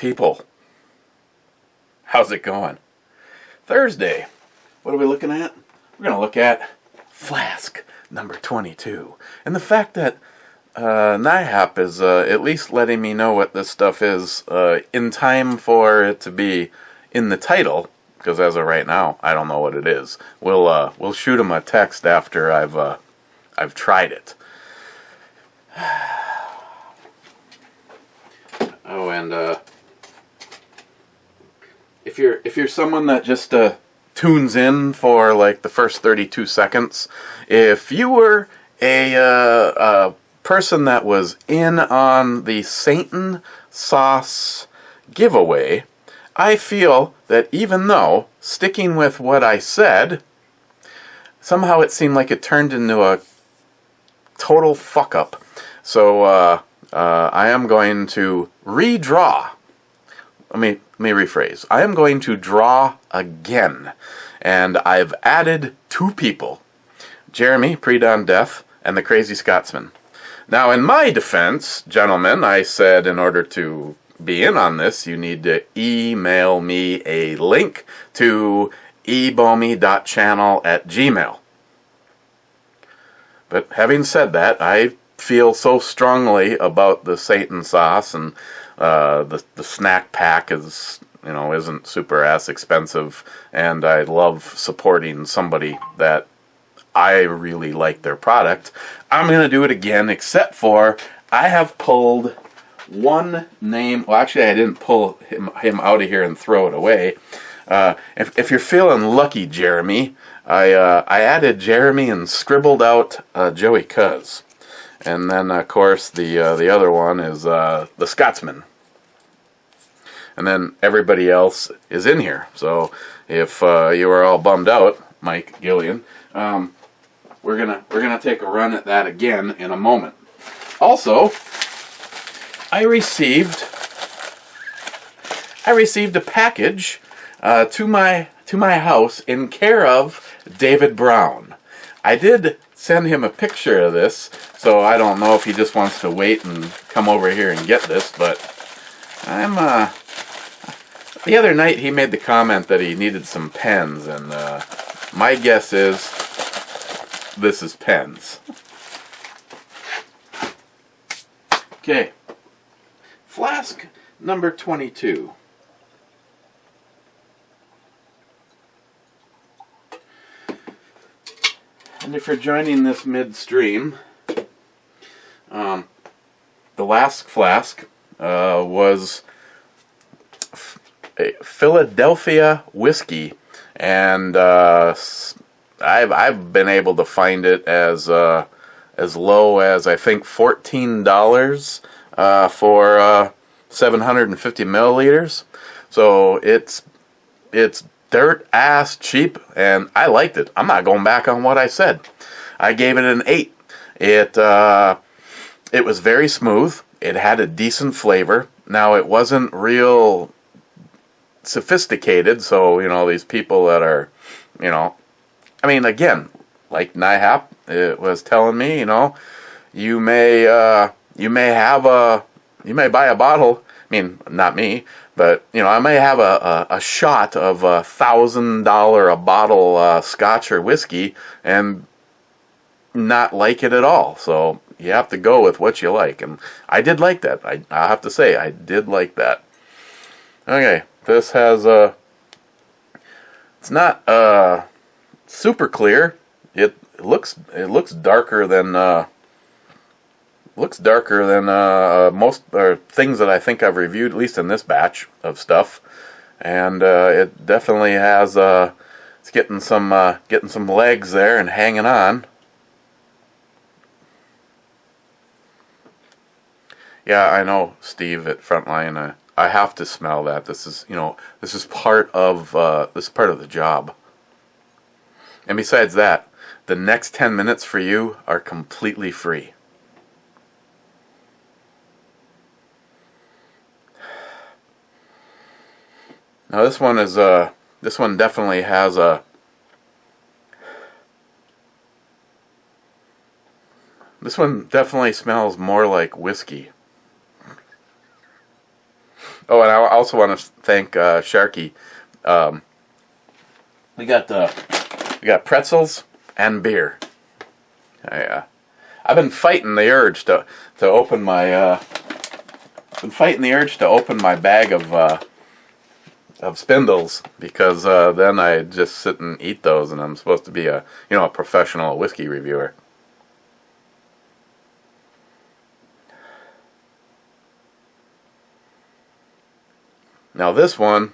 People, how's it going? Thursday. What are we looking at? We're going to look at Flask number 22. And the fact that NIHAP is at least letting me know what this stuff is in time for it to be in the title, because as of right now, I don't know what it is. We'll shoot them a text after I've tried it. Oh, and if you're someone that just tunes in for like the first 32 seconds, if you were a person that was in on the Satan sauce giveaway, I feel that even though sticking with what I said, somehow it seemed like it turned into a total fuck up. So I am going to redraw. Let me rephrase. I am going to draw again. And I've added 2 people. Jeremy, Pre-Dawn Death, and the Crazy Scotsman. Now, in my defense, gentlemen, I said in order to be in on this, you need to email me a link to ebomi.channel@gmail. But having said that, I feel so strongly about the Satan sauce, and the snack pack is, isn't super ass expensive, and I love supporting somebody that I really like their product. I'm going to do it again, except for I have pulled one name. Well, actually, I didn't pull him out of here and throw it away. If you're feeling lucky, Jeremy, I added Jeremy and scribbled out Joey Cuz. And then, of course, the other one is the Scotsman. And then everybody else is in here. So if you are all bummed out, Mike Gillian, we're gonna take a run at that again in a moment. Also, I received a package to my house in care of David Brown. I did send him a picture of this, so I don't know if he just wants to wait and come over here and get this, but the other night he made the comment that he needed some pens, and my guess is this is pens. Okay. Flask number 22. And if you're joining this midstream, the last flask was a Philadelphia whiskey, and I've been able to find it as low as I think $14 for 750 milliliters. So it's dirt ass cheap, and I liked it. I'm not going back on what I said. I gave it an 8. It was very smooth. It had a decent flavor. Now, it wasn't real sophisticated, so these people that are, again, like NIHAP, it was telling me, you may buy a bottle. I mean, not me, but I may have a shot of $1,000 a bottle scotch or whiskey and not like it at all. So you have to go with what you like, and I did like that. I have to say, I did like that. Okay, this has it's not super clear. It looks darker than most things that I think I've reviewed, at least in this batch of stuff. And it definitely has it's getting some legs there and hanging on. Yeah, I know, Steve at Frontline. I have to smell that. This is part of the job. And besides that, the next 10 minutes for you are completely free. Now this one definitely has a This one definitely smells more like whiskey. Oh, and I also want to thank Sharky. We got pretzels and beer. I've been fighting the urge to open my bag of spindles, because then I just sit and eat those, and I'm supposed to be a professional whiskey reviewer. Now this one,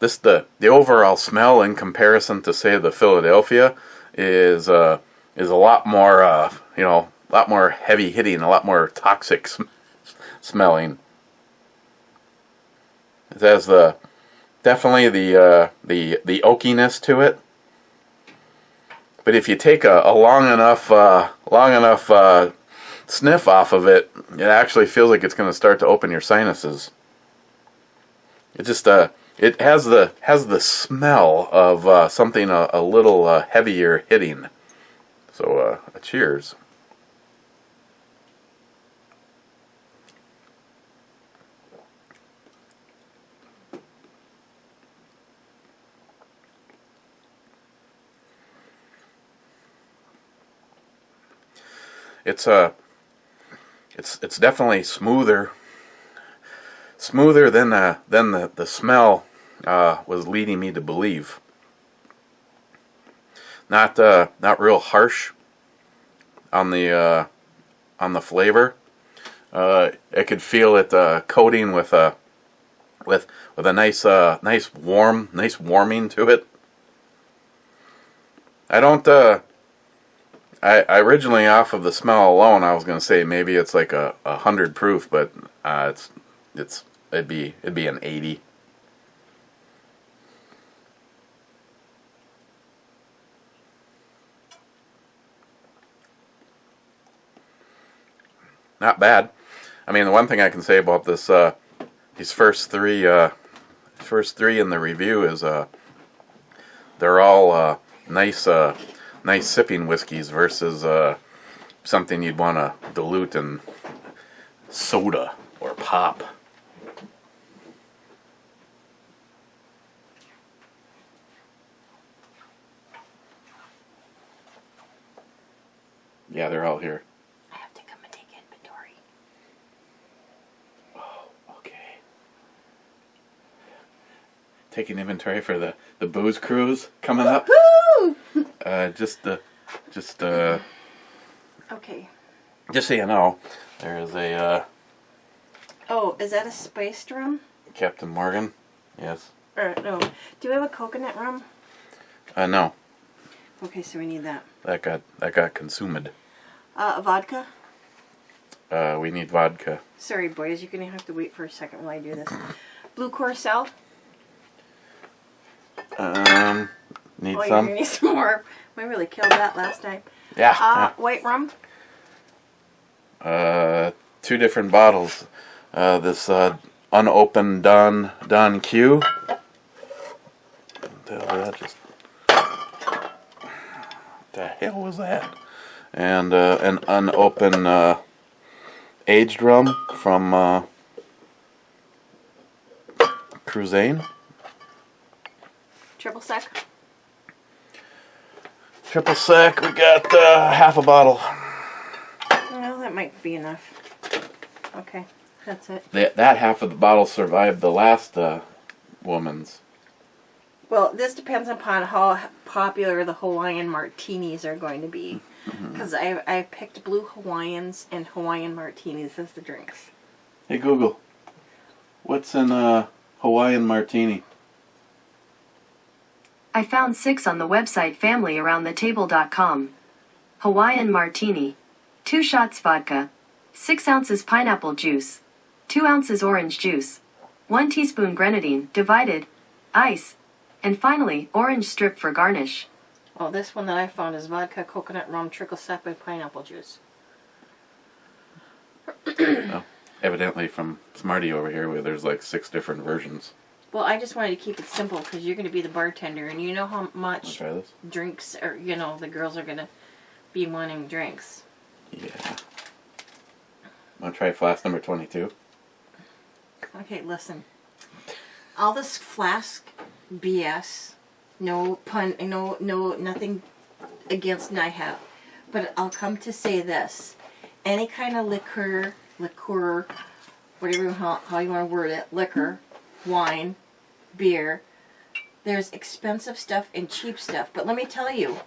the overall smell in comparison to, say, the Philadelphia is a lot more a lot more heavy hitting, a lot more toxic smelling. It has definitely the oakiness to it. But if you take a long enough sniff off of it, it actually feels like it's going to start to open your sinuses. It just it has the smell of something a little heavier hitting. So cheers. It's definitely smoother than the smell was leading me to believe. Not real harsh on the flavor. I could feel it coating with a nice warming to it. I originally, off of the smell alone, I was going to say maybe it's like a 100 proof, but it'd be an 80. Not bad. I mean, the one thing I can say about this, these first three in the review is they're all nice sipping whiskeys versus something you'd want to dilute in soda or pop. Yeah, they're all here. I have to come and take inventory. Oh, okay. Taking inventory for the booze cruise coming up. Woo! Okay. Just so you know, there is a Oh, is that a spiced rum? Captain Morgan. Yes. Or no? Do we have a coconut rum? No. Okay, so we need that. That got consumed. Vodka? We need vodka. Sorry, boys, you're gonna have to wait for a second while I do this. Blue Curacao? Need You're some? gonna need some more. We really killed that last time. Yeah. White rum? 2 different bottles. This unopened Don Q. What the hell was that? And an unopened aged rum from Cruzane. Triple sec? Triple sec. We got half a bottle. Well, that might be enough. Okay, that's it. That half of the bottle survived the last woman's. Well, this depends upon how popular the Hawaiian martinis are going to be. Because I picked blue Hawaiians and Hawaiian martinis as the drinks. Hey Google, what's in a Hawaiian martini? I found 6 on the website familyaroundthetable.com. Hawaiian martini. 2 shots vodka. 6 ounces pineapple juice. 2 ounces orange juice. 1 teaspoon grenadine, divided. Ice. And finally, orange strip for garnish. Well, this one that I found is vodka, coconut rum, triple sec, and pineapple juice. Oh, evidently from Smarty over here, where there's like 6 different versions. Well, I just wanted to keep it simple because you're going to be the bartender, and you know how much Try this? drinks, or the girls are going to be wanting drinks. Yeah. Want to try flask number 22? Okay, listen. All this Flask BS, no pun, no, nothing against NIHAP, but I'll come to say this: any kind of liquor, whatever how you want to word it, liquor, wine, beer. There's expensive stuff and cheap stuff, but let me tell you,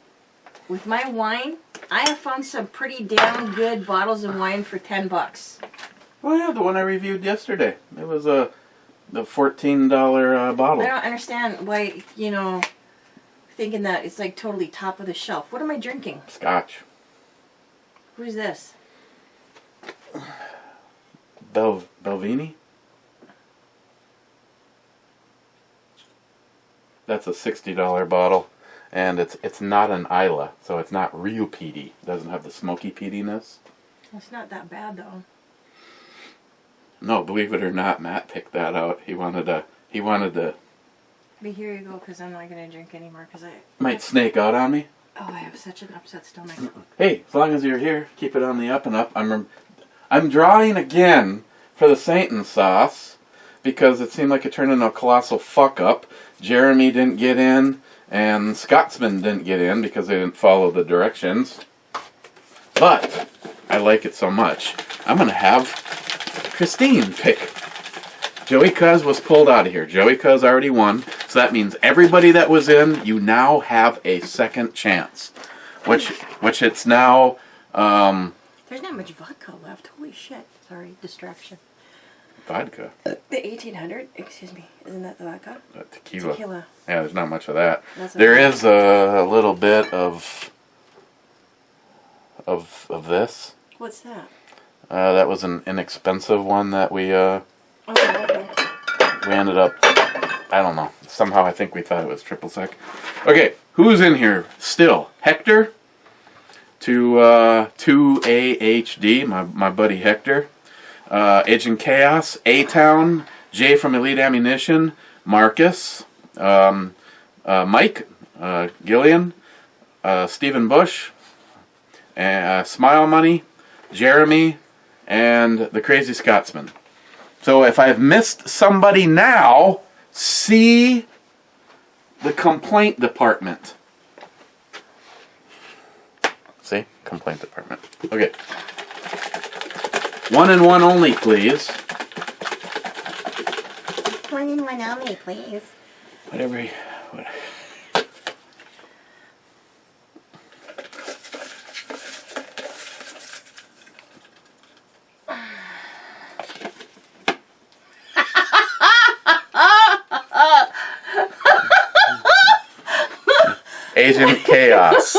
with my wine, I have found some pretty damn good bottles of wine for $10. Oh yeah, the one I reviewed yesterday. It was the $14 bottle. I don't understand why, thinking that it's like totally top of the shelf. What am I drinking? Scotch. Who's this? Belvini? That's a $60 bottle, and it's not an Isla, so it's not real peaty. It doesn't have the smoky peatiness. It's not that bad though. No, believe it or not, Matt picked that out. He wanted to. But here you go, because I'm not gonna drink anymore. Because I Might snake out on me. Oh, I have such an upset stomach. Hey, as long as you're here, keep it on the up and up. I'm drawing again for the Satan sauce because it seemed like it turned into a colossal fuck up. Jeremy didn't get in, and Scotsman didn't get in because they didn't follow the directions. But I like it so much, I'm gonna have Christine pick. Joey Cuz was pulled out of here. Joey Cuz already won, so that means everybody that was in, you now have a second chance. Which it's now. There's not much vodka left. Holy shit! Sorry, distraction. Vodka. The 1800. Excuse me. Isn't that the vodka? Tequila. Tequila. Yeah, there's not much of that. That's There okay. is a little bit of this. What's that? That was an inexpensive one that we Oh, okay. ended up. I don't know. Somehow I think we thought it was triple sec. Okay, who's in here still? Hector. To AHD, my buddy Hector. Agent Chaos, A-Town, Jay from Elite Ammunition, Marcus, Mike, Gillian, Stephen Bush, Smile Money, Jeremy, and the Crazy Scotsman. So if I've missed somebody now, see the complaint department. See? Complaint department. Okay. One and one only, please. One and one only, please. Whatever. Agent Chaos.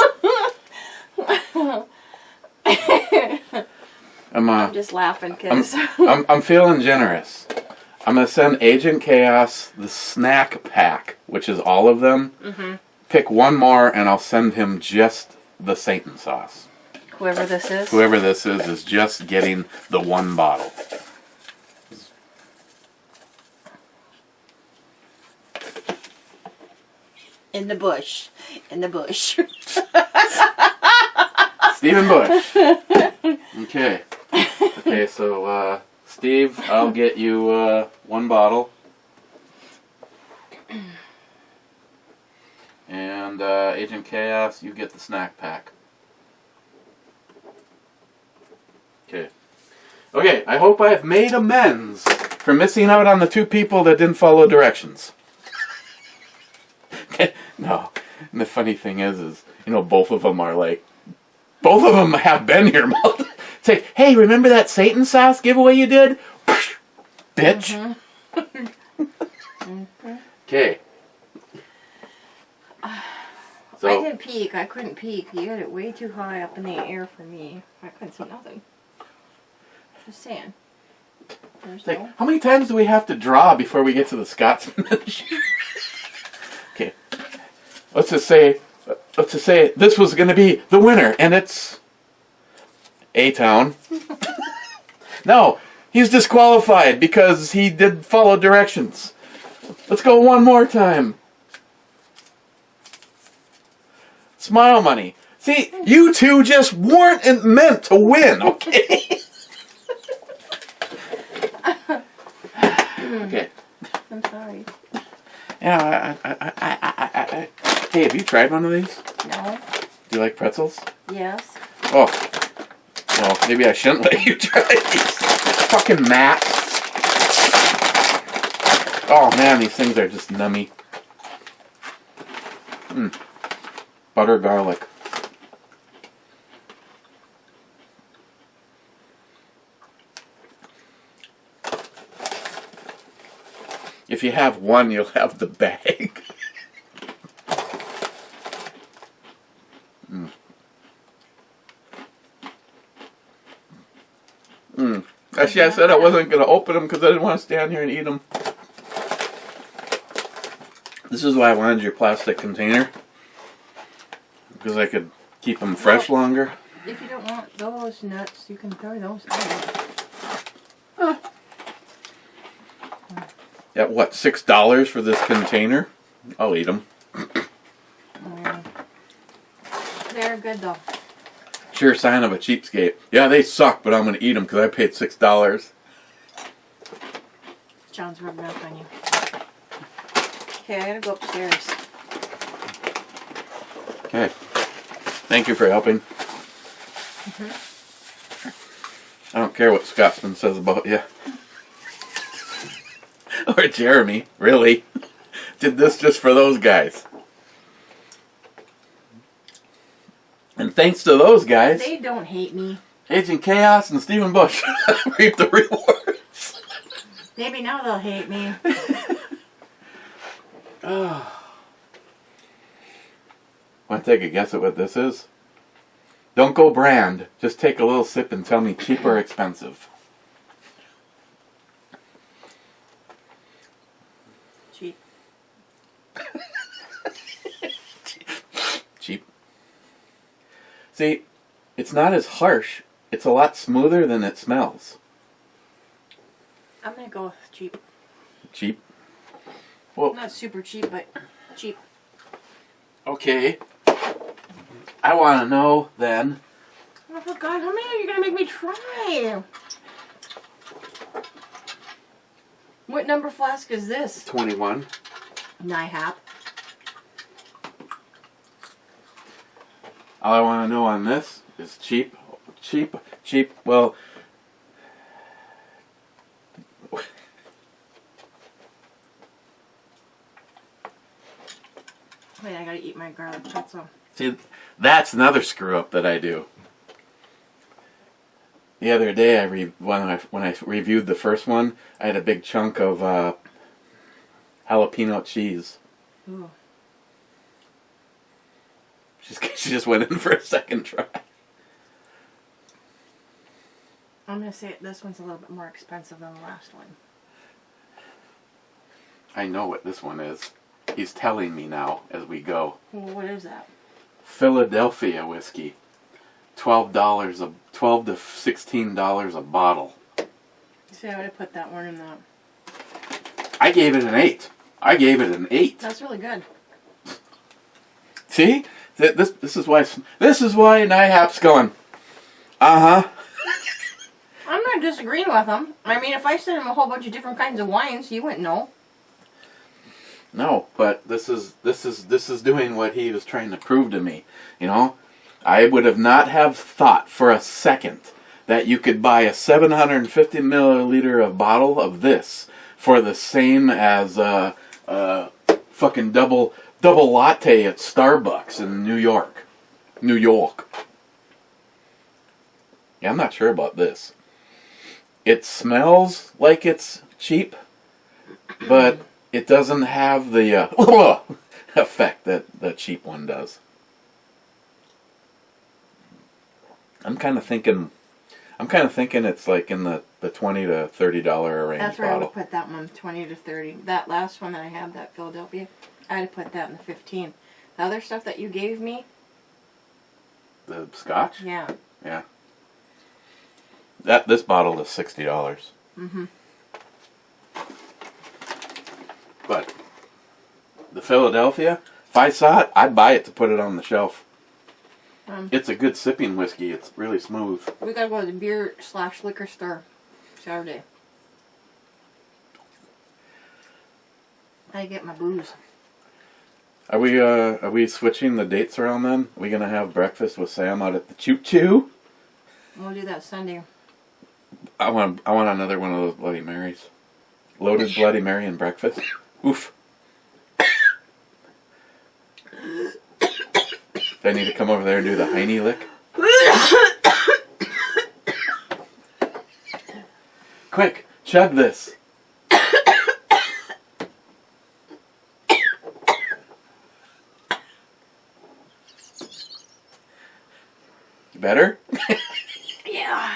I'm just laughing because I'm feeling generous. I'm going to send Agent Chaos the snack pack, which is all of them. Mm-hmm. Pick one more, and I'll send him just the Satan sauce. whoever this is. Whoever this is just getting the one bottle. In the bush. In the bush. Stephen Bush. Okay. Okay, so, Steve, I'll get you, one bottle. And, Agent Chaos, you get the snack pack. Okay. Okay, I hope I've made amends for missing out on the two people that didn't follow directions. No. And the funny thing is, you know, both of them are like, both of them have been here. It's like, hey, remember that Satan sauce giveaway you did? Bitch. Okay. So, I didn't peek. I couldn't peek. You had it way too high up in the air for me. I couldn't see nothing. Just saying. There's like, no... how many times do we have to draw before we get to the Scotsman? Okay. Let's just say this was going to be the winner, and it's A-Town. No, he's disqualified because he did follow directions. Let's go one more time. Smile Money. See, you two just weren't meant to win, okay? Okay. I'm sorry. Yeah, hey, have you tried one of these? No. Do you like pretzels? Yes. Oh, well, maybe I shouldn't let you try these. Fucking mats. Oh man, these things are just nummy. Butter garlic. If you have one, you'll have the bag. Actually, I said I wasn't going to open them because I didn't want to stand here and eat them. This is why I wanted your plastic container. Because I could keep them fresh longer. If you don't want those nuts, you can throw those out. At what, $6 for this container? I'll eat them. They're good though. Sure sign of a cheapskate. Yeah, they suck, but I'm going to eat them because I paid $6. John's rubbing up on you. Okay, I gotta go upstairs. Okay. Thank you for helping. I don't care what Scotsman says about you. Or Jeremy, really. Did this just for those guys. And thanks to those guys, They don't hate me. Agent Chaos and Stephen Bush reap the rewards. Maybe now they'll hate me. Want to take a guess at what this is? Don't go brand. Just take a little sip and tell me cheap or expensive. Cheap. Cheap. See, it's not as harsh. It's a lot smoother than it smells. I'm gonna go with cheap. Cheap? Well, Not super cheap, but cheap. okay. I want to know then. Oh, for God, how many are you gonna make me try? What number flask is this? 21. NIHAP. All I want to know on this is cheap. Cheap. Cheap. Well, Wait, I gotta eat my garlic pretzel. see, that's another screw up that I do. The other day, when I reviewed the first one, I had a big chunk of jalapeno cheese. Ooh. She just went in for a second try. I'm gonna say this one's a little bit more expensive than the last one. I know what this one is. He's telling me now as we go. Well, what is that? Philadelphia whiskey. $12 $12 to $16 a bottle. See, I would have put that one in the... I gave it an 8. I gave it an 8. That's really good. See? This is why NIHAP's going. Uh-huh. I'm not disagreeing with him. I mean, if I sent him a whole bunch of different kinds of wines, he wouldn't know. No, but this is doing what he was trying to prove to me. You know, I would have not have thought for a second that you could buy a 750 milliliter of bottle of this for the same as a fucking double latte at Starbucks in New York. New York. Yeah, I'm not sure about this. It smells like it's cheap, but it doesn't have the effect that the cheap one does. I'm kind of thinking it's like in the $20 to $30 range. That's where I bottle. would put that one, 20 to 30. That last one that I had, that Philadelphia, I'd have put that in the 15. The other stuff that you gave me, The Scotch? yeah. Yeah. This bottle is $60. Mm-hmm. But the Philadelphia, if I saw it, I'd buy it to put it on the shelf. It's a good sipping whiskey. It's really smooth. We gotta go to the beer/liquor store Saturday. I get my booze. Are we switching the dates around then? Are we gonna have breakfast with Sam out at the Choo Choo? We'll do that Sunday. I want another one of those Bloody Marys. Loaded Bloody Mary and breakfast. Oof. Do I need to come over there and do the Heine lick? Quick, chug this. Better? Yeah.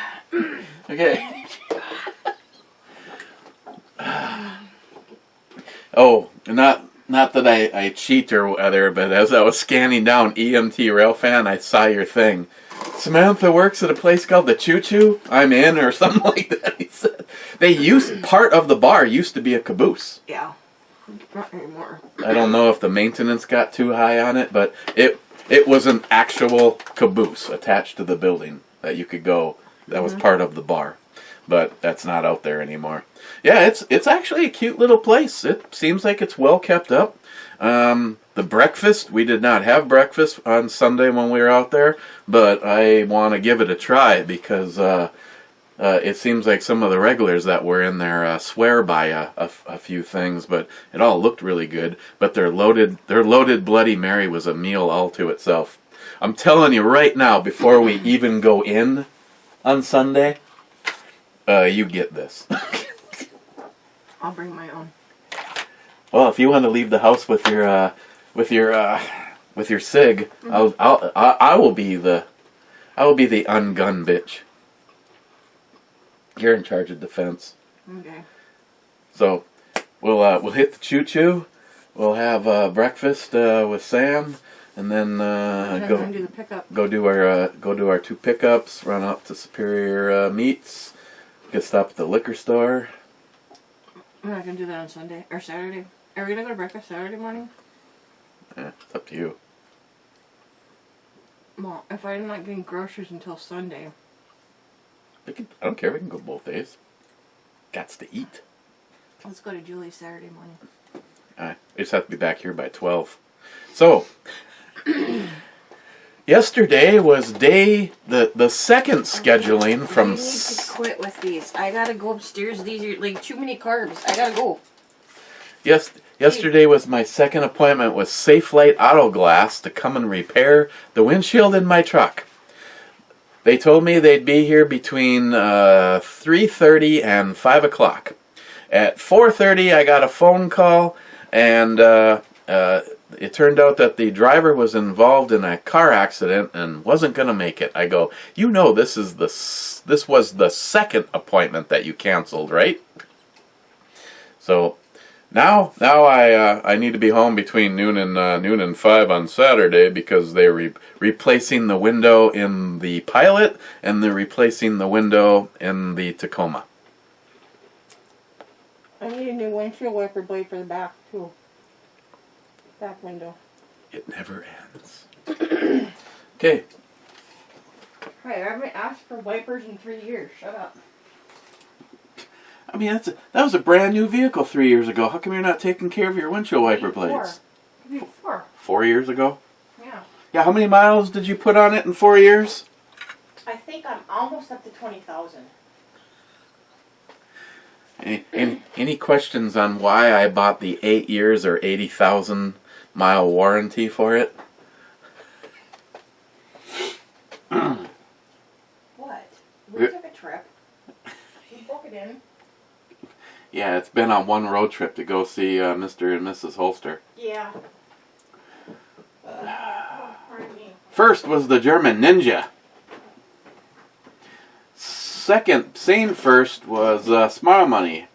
Okay. Oh, not that I cheat or whatever, but as I was scanning down EMT Railfan, I saw your thing. Samantha works at a place called the Choo Choo. I'm in, or something like that. He said part of the bar used to be a caboose. Yeah. Not anymore. I don't know if the maintenance got too high on it, but it was an actual caboose attached to the building that you could go. That was part of the bar, but that's not out there anymore. Yeah, it's actually a cute little place. It seems like it's well kept up. The breakfast, we did not have breakfast on Sunday when we were out there, but I want to give it a try because it seems like some of the regulars that were in there swear by a few things, but it all looked really good. But their loaded Bloody Mary was a meal all to itself. I'm telling you right now, before we even go in on Sunday, you get this. I'll bring my own. Well, if you want to leave the house with your sig, I will be the ungun bitch. You're in charge of defense. Okay. So we'll hit the Choo Choo. We'll have breakfast with Sam, and then do the pickup. go do our 2 pickups. Run up to Superior Meats. Get stop at the liquor store. We're not gonna do that on Sunday or Saturday. Are we gonna go to breakfast Saturday morning? Yeah, it's up to you. Well, if I'm not getting groceries until Sunday. I don't care. We can go both days. Gots to eat. Let's go to Julie's Saturday morning. I just have to be back here by 12. So, yesterday was the second scheduling from... I need to quit with these. I gotta go upstairs. These are like too many carbs. I gotta go. Yes, yesterday was my second appointment with Safe Light Auto Glass to come and repair the windshield in my truck. They told me they'd be here between 3:30 and 5 o'clock. At 4:30, I got a phone call, and it turned out that the driver was involved in a car accident and wasn't going to make it. I go, you know, this was the second appointment that you canceled, right? So now I need to be home between noon and 5 on Saturday because they're replacing the window in the Pilot and they're replacing the window in the Tacoma. I need a new windshield wiper blade for the back too. Back window. It never ends. Okay. Hey, I haven't asked for wipers in 3 years. Shut up. I mean, that was a brand new vehicle 3 years ago. How come you're not taking care of your windshield wiper blades? 4. 4 years ago? Yeah. Yeah, how many miles did you put on it in 4 years? I think I'm almost up to 20,000. Any questions on why I bought the 8 years or 80,000 mile warranty for it? What? We took a trip. We booked it in. Yeah, it's been on one road trip to go see Mr. and Mrs. Holster. Yeah. Pardon me. First was the German Ninja. Same first was Smart Money.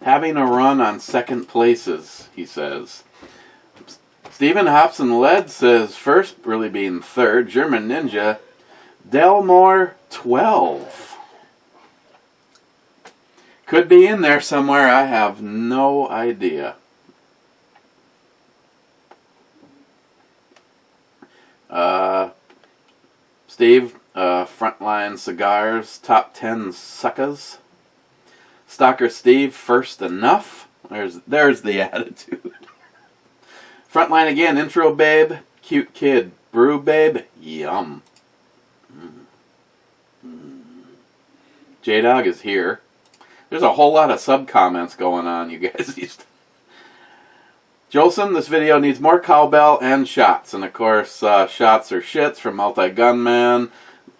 Having a run on second places, he says. Stephen Hobson Led says first, really being third. German Ninja. Delmore 12. Could be in there somewhere. I have no idea. Steve, Frontline Cigars, top 10 suckers. Stalker Steve, first enough. There's the attitude. Frontline again. Intro babe. Cute kid. Brew babe. Yum. J-Dog is here. There's a whole lot of sub-comments going on, you guys. Jolson, this video needs more cowbell and shots. And of course, shots or shits from Multi-Gunman.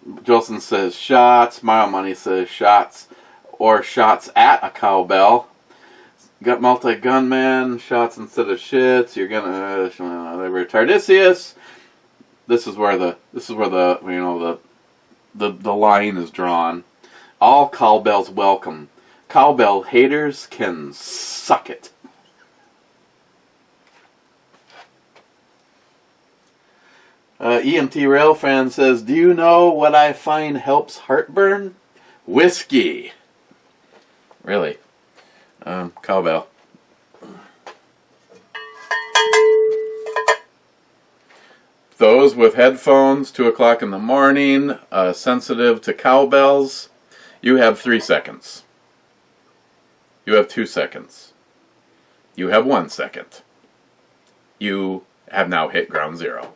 Jolson says shots. Mile Money says shots or shots at a cowbell. Got Multi-Gunman, shots instead of shits. You're gonna Tardisius. This is where the line is drawn. All cowbells welcome. Cowbell haters can suck it. EMT Railfan says, do you know what I find helps heartburn? Whiskey. Really? Cowbell. Those with headphones, 2 o'clock in the morning, sensitive to cowbells, you have 3 seconds. You have 2 seconds. You have 1 second. You have now hit ground zero.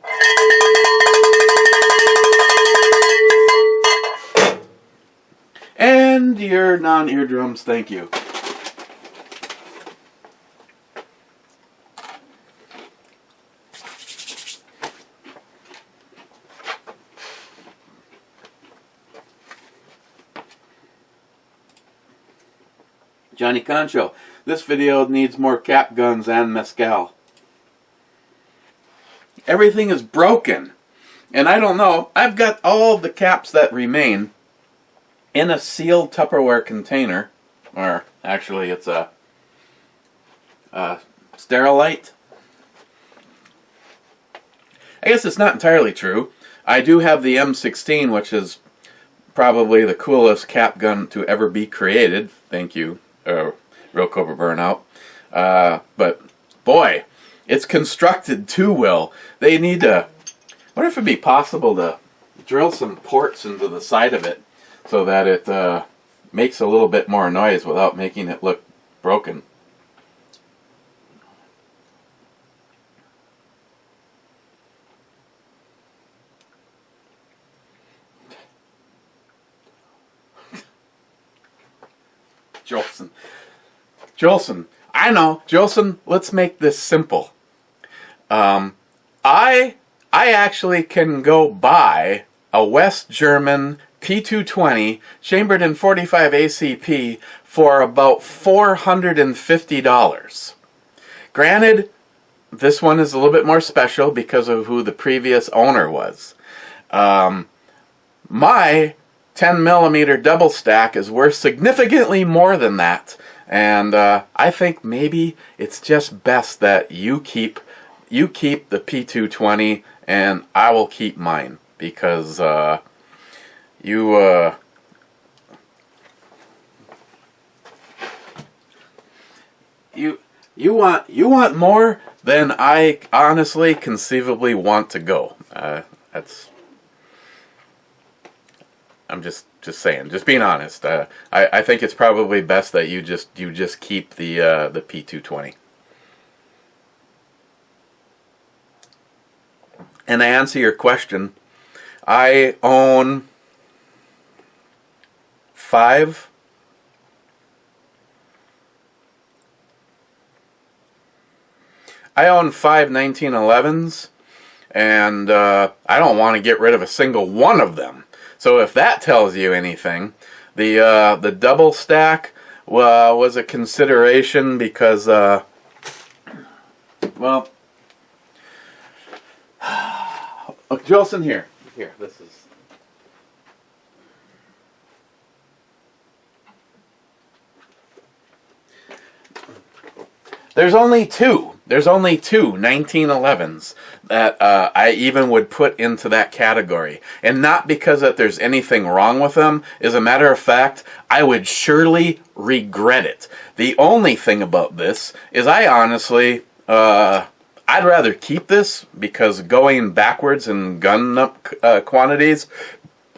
And your non-eardrums, thank you. Johnny Concho, this video needs more cap guns and mezcal. Everything is broken. And I don't know, I've got all of the caps that remain in a sealed Tupperware container. Or actually it's a Sterilite. I guess it's not entirely true. I do have the M16, which is probably the coolest cap gun to ever be created. Thank you, Real Cobra Burnout. But boy, it's constructed too well. They need to... I wonder if it'd be possible to drill some ports into the side of it so that it makes a little bit more noise without making it look broken. Jolson, I know, Jolson, let's make this simple. I actually can go buy a West German P220 chambered in 45 ACP for about $450. Granted, this one is a little bit more special because of who the previous owner was. My 10mm double stack is worth significantly more than that, and I think maybe it's just best that you keep the P220 and I will keep mine, because you want more than I honestly conceivably want to go. I'm just saying, just being honest. I think it's probably best that you just keep the P220. And to answer your question, I own 5 1911s, and I don't want to get rid of a single one of them. So if that tells you anything, the double stack was a consideration because, well, Jolson, here, this is. There's only two 1911s that I even would put into that category. And not because that there's anything wrong with them. As a matter of fact, I would surely regret it. The only thing about this is I honestly, I'd rather keep this, because going backwards in gun quantities,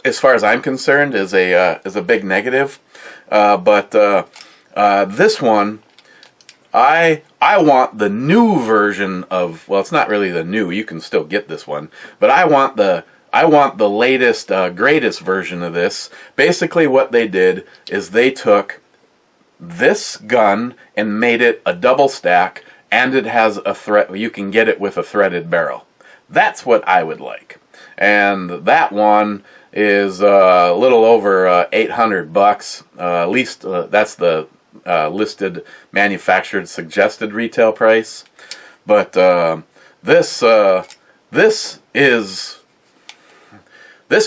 as far as I'm concerned, is a big negative. But this one, I want the new version of, well, it's not really the new, you can still get this one, but I want the latest, greatest version of this. Basically what they did is they took this gun and made it a double stack, and it has a you can get it with a threaded barrel. That's what I would like. And that one is a little over $800. At least that's the listed manufactured suggested retail price. But this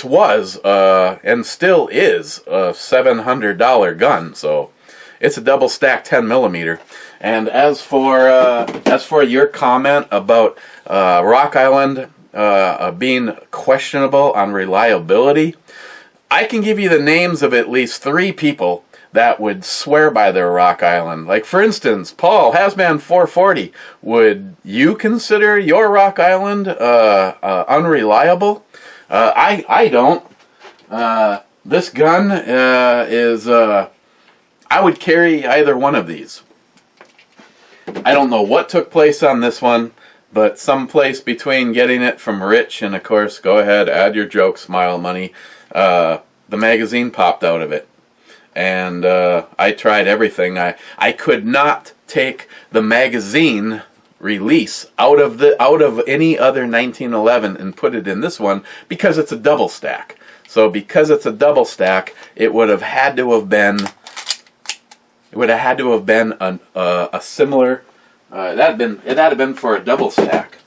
was and still is a $700 gun. So it's a double stack 10 millimeter. And as for your comment about Rock Island being questionable on reliability, I can give you the names of at least 3 people that would swear by their Rock Island. Like, for instance, Paul, Hazman 440. Would you consider your Rock Island unreliable? I don't. This gun is... I would carry either one of these. I don't know what took place on this one, but someplace between getting it from Rich and, of course, go ahead, add your joke, smile money, the magazine popped out of it. And I tried everything. I could not take the magazine release out of any other 1911 and put it in this one because it's a double stack. So because it's a double stack, it would have had to have been a similar. It had to have been for a double stack.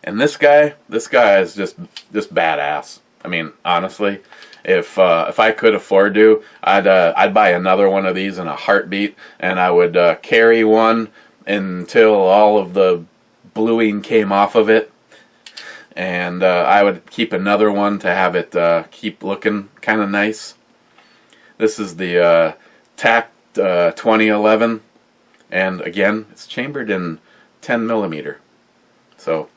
And this guy is just badass. I mean, honestly, if I could afford to, I'd buy another one of these in a heartbeat, and I would carry one until all of the bluing came off of it. And I would keep another one to have it keep looking kind of nice. This is the TAC 2011, and again, it's chambered in 10 millimeter. So,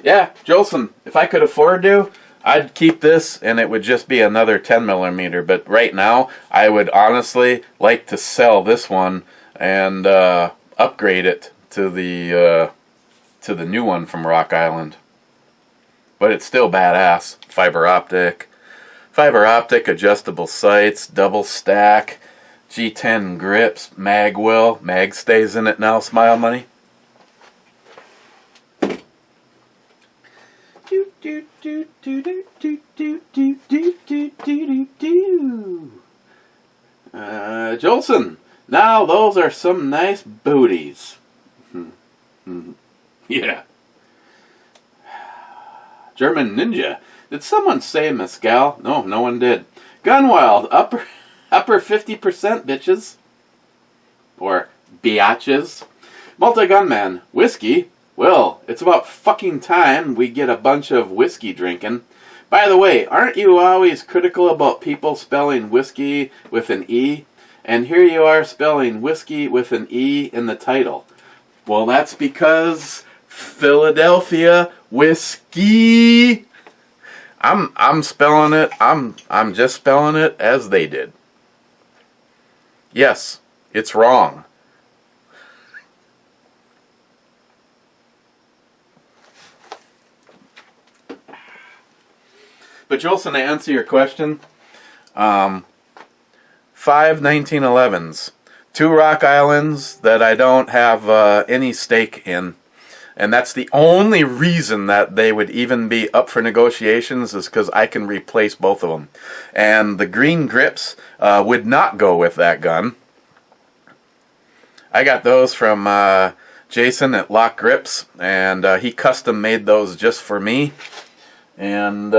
yeah, Jolson, if I could afford to, I'd keep this, and it would just be another 10 millimeter. But right now, I would honestly like to sell this one and upgrade it to the new one from Rock Island. But it's still badass. Fiber optic, adjustable sights, double stack, G10 grips, mag well, mag stays in it now. Smile money. Jolson, now those are some nice booties. Yeah. German Ninja. Did someone say Mescal? No, no one did. Gunwild, upper 50% bitches. Or biatches. Multi-gunman, whiskey. Well, it's about fucking time we get a bunch of whiskey drinking. By the way, aren't you always critical about people spelling whiskey with an E? And here you are spelling whiskey with an E in the title. Well, that's because Philadelphia whiskey. I'm spelling it. I'm just spelling it as they did. Yes, it's wrong. But Jolson, to answer your question, 5 1911s, 2 Rock Islands that I don't have any stake in. And that's the only reason that they would even be up for negotiations, is because I can replace both of them. And the green grips would not go with that gun. I got those from Jason at Lock Grips, and he custom made those just for me. And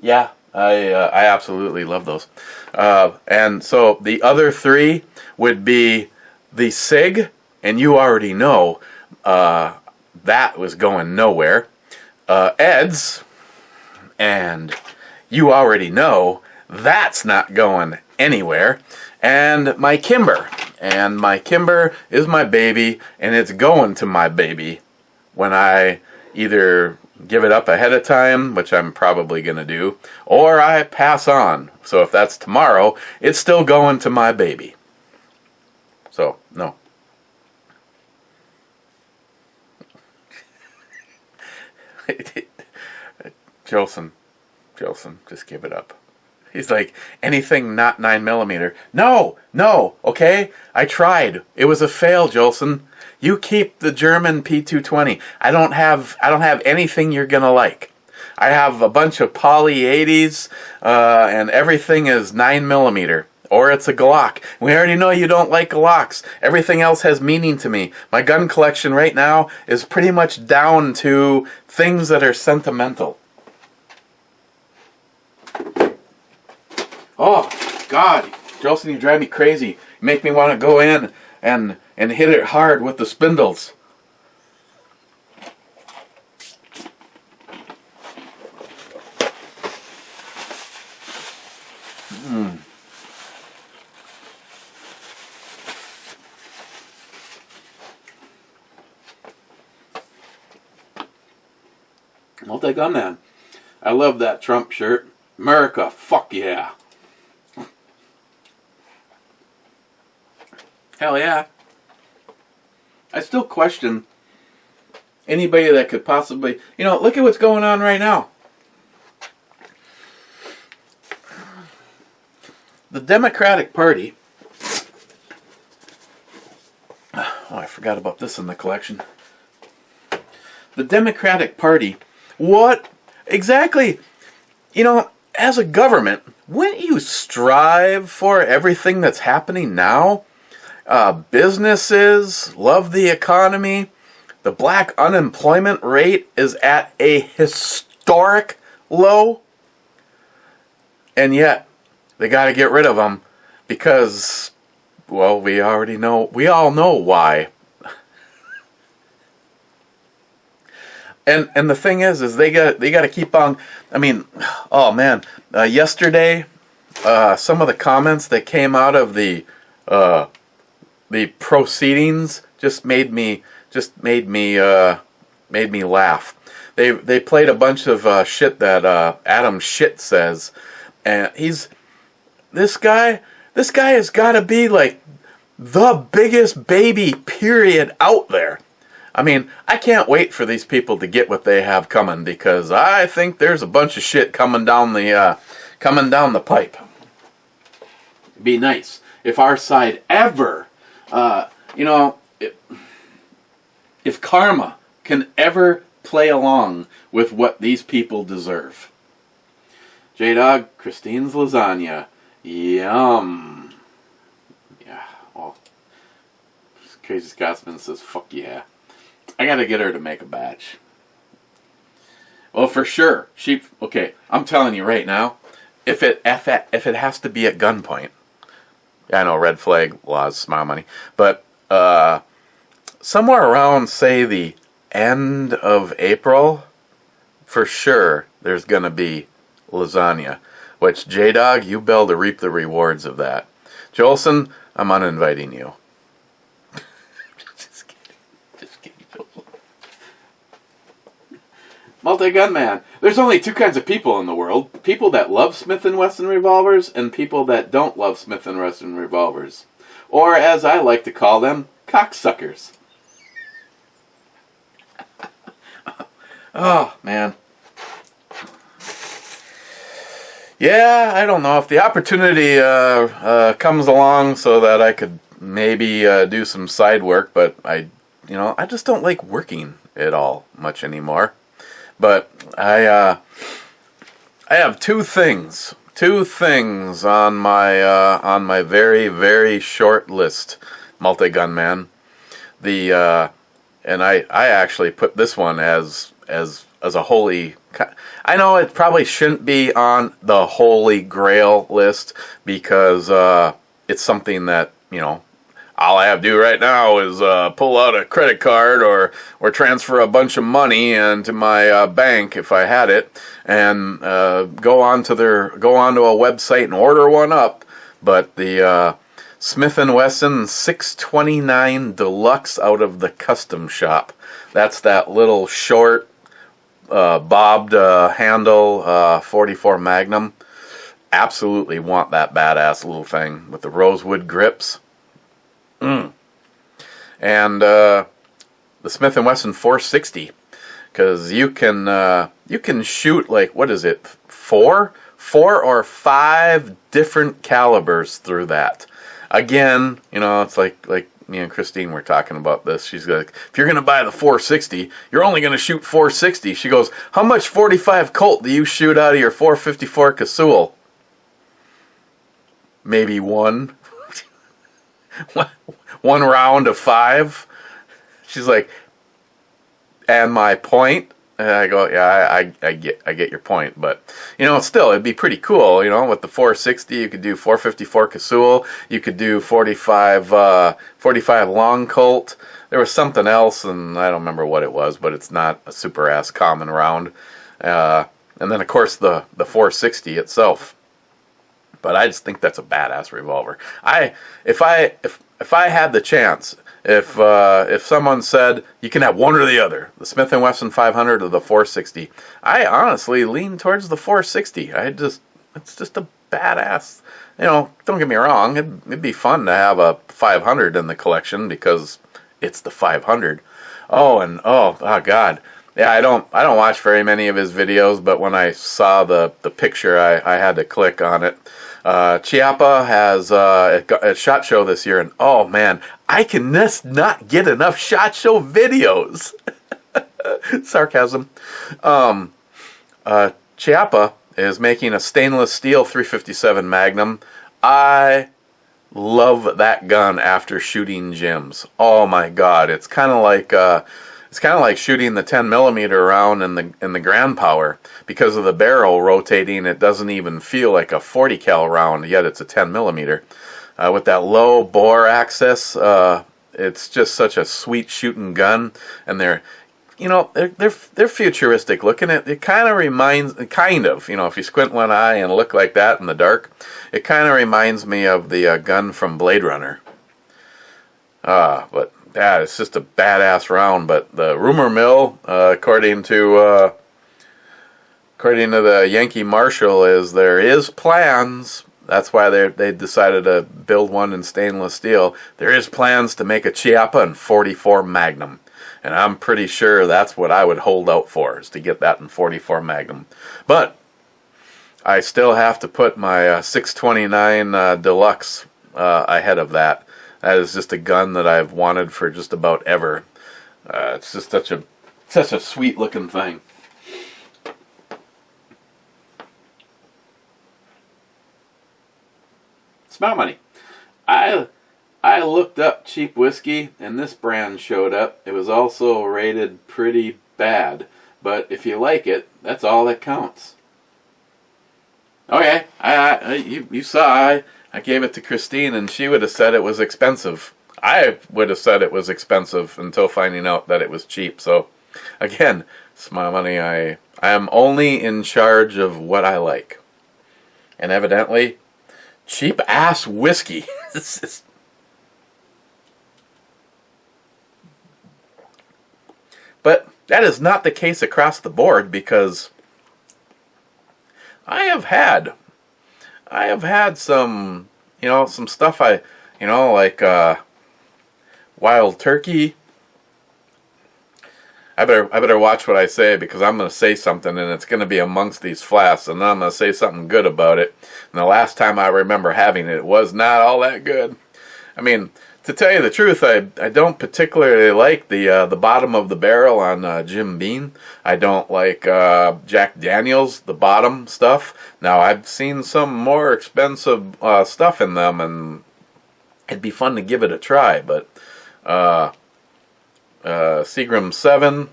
yeah, I absolutely love those. And so the other 3 would be the SIG, and you already know that was going nowhere. Eds, and you already know that's not going anywhere. And my Kimber, and my Kimber is my baby, and it's going to my baby. when I either give it up ahead of time, which I'm probably going to do, or I pass on. So if that's tomorrow, it's still going to my baby. So, no. Jolson, just give it up. He's like, anything not 9mm. No, okay? I tried. It was a fail, Jolson. You keep the German P220. I don't have anything you're gonna like. I have a bunch of Poly 80s, and everything is 9mm. Or it's a Glock. We already know you don't like Glocks. Everything else has meaning to me. My gun collection right now is pretty much down to things that are sentimental. Oh, God. Jolson, you drive me crazy. You make me want to go in and hit it hard with the spindles. Multi-gun man. I love that Trump shirt. America, fuck yeah. Hell yeah. I still question anybody that could possibly... look at what's going on right now. The Democratic Party... Oh, I forgot about this in the collection. The Democratic Party... What? Exactly. As a government, wouldn't you strive for everything that's happening now? Businesses love the economy. The black unemployment rate is at a historic low. And yet, they got to get rid of them because, well, we all know why. And the thing is they got to keep on. I mean, oh man, yesterday, some of the comments that came out of the proceedings just made me laugh. They played a bunch of shit that Adam Shit says, and this guy has got to be like the biggest baby period out there. I mean, I can't wait for these people to get what they have coming because I think there's a bunch of shit coming down the pipe. It'd be nice if our side ever, if karma can ever play along with what these people deserve. J-Dog, Christine's lasagna. Yum. Yeah. Oh. Crazy Scotsman says, fuck yeah. I gotta get her to make a batch. Well, for sure. Okay, I'm telling you right now, if it has to be at gunpoint, I know red flag laws, smile money, but somewhere around, say, the end of April, for sure, there's gonna be lasagna. Which, J-Dog, you bell to reap the rewards of that. Jolson, I'm uninviting you. Multi-gun man. There's only two kinds of people in the world. People that love Smith & Wesson revolvers and people that don't love Smith & Wesson revolvers. Or, as I like to call them, cocksuckers. Oh, man. Yeah, I don't know. If the opportunity comes along so that I could maybe do some side work, but I just don't like working at all much anymore. But I have two things on my very, very short list, multi-gun man. And I actually put this one as a holy. I know it probably shouldn't be on the holy grail list because it's something that all I have to do right now is pull out a credit card or transfer a bunch of money into my bank if I had it, and go onto a website and order one up. But Smith & Wesson 629 Deluxe out of the custom shop. That's that little short bobbed handle 44 Magnum. Absolutely want that badass little thing with the rosewood grips. And the Smith & Wesson 460, because you can shoot, like, what is it, four or five different calibers through that. Again, you know, it's like me and Christine were talking about this. She's like, if you're going to buy the 460, you're only going to shoot 460. She goes, how much 45 Colt do you shoot out of your 454 Casull? Maybe one. One round of 5. She's like, and my point? And I go, yeah, I get your point, but you know, still, it'd be pretty cool. You know, with the 460, you could do 454 Casull, you could do 45 long Colt. There was something else, and I don't remember what it was, but it's not a super ass common round. And then of course the 460 itself. But I just think that's a badass revolver. If I had the chance. If someone said you can have one or the other, the Smith & Wesson 500 or the 460, I honestly lean towards the 460. It's just a badass. You know, don't get me wrong, it'd be fun to have a 500 in the collection because it's the 500. Oh God, yeah, I don't watch very many of his videos, but when I saw the picture, I had to click on it. Chiappa has a SHOT Show this year, and oh man, I can just not get enough SHOT Show videos. Sarcasm. Chiappa is making a stainless steel 357 Magnum. I love that gun after shooting gyms. Oh my God, it's kind of like shooting the 10mm round in the Grand Power. Because of the barrel rotating, it doesn't even feel like a 40 cal round, yet it's a 10mm. With that low bore access, it's just such a sweet shooting gun, and they're futuristic looking. It kind of, you know, if you squint one eye and look like that in the dark, it kind of reminds me of the gun from Blade Runner. But yeah, it's just a badass round. But the rumor mill, according to the Yankee Marshal, is there is plans. That's why they decided to build one in stainless steel. There is plans to make a Chiappa in 44 Magnum. And I'm pretty sure that's what I would hold out for, is to get that in 44 Magnum. But I still have to put my 629 Deluxe ahead of that. That is just a gun that I've wanted for just about ever. It's just such a sweet looking thing. Smell money. I looked up cheap whiskey, and this brand showed up. It was also rated pretty bad, but if you like it, that's all that counts. Okay, you saw I gave it to Christine, and she would have said it was expensive. I would have said it was expensive until finding out that it was cheap. So, again, smile money. I am only in charge of what I like, and evidently, cheap ass whiskey. But that is not the case across the board, because I have had some, you know, some stuff like wild turkey. I better watch what I say, because I'm going to say something and it's going to be amongst these flasks, and then I'm going to say something good about it. And the last time I remember having it, it was not all that good. I mean, to tell you the truth, I don't particularly like the bottom of the barrel on Jim Beam. I don't like Jack Daniels, the bottom stuff. Now, I've seen some more expensive stuff in them, and it'd be fun to give it a try. But Seagram 7,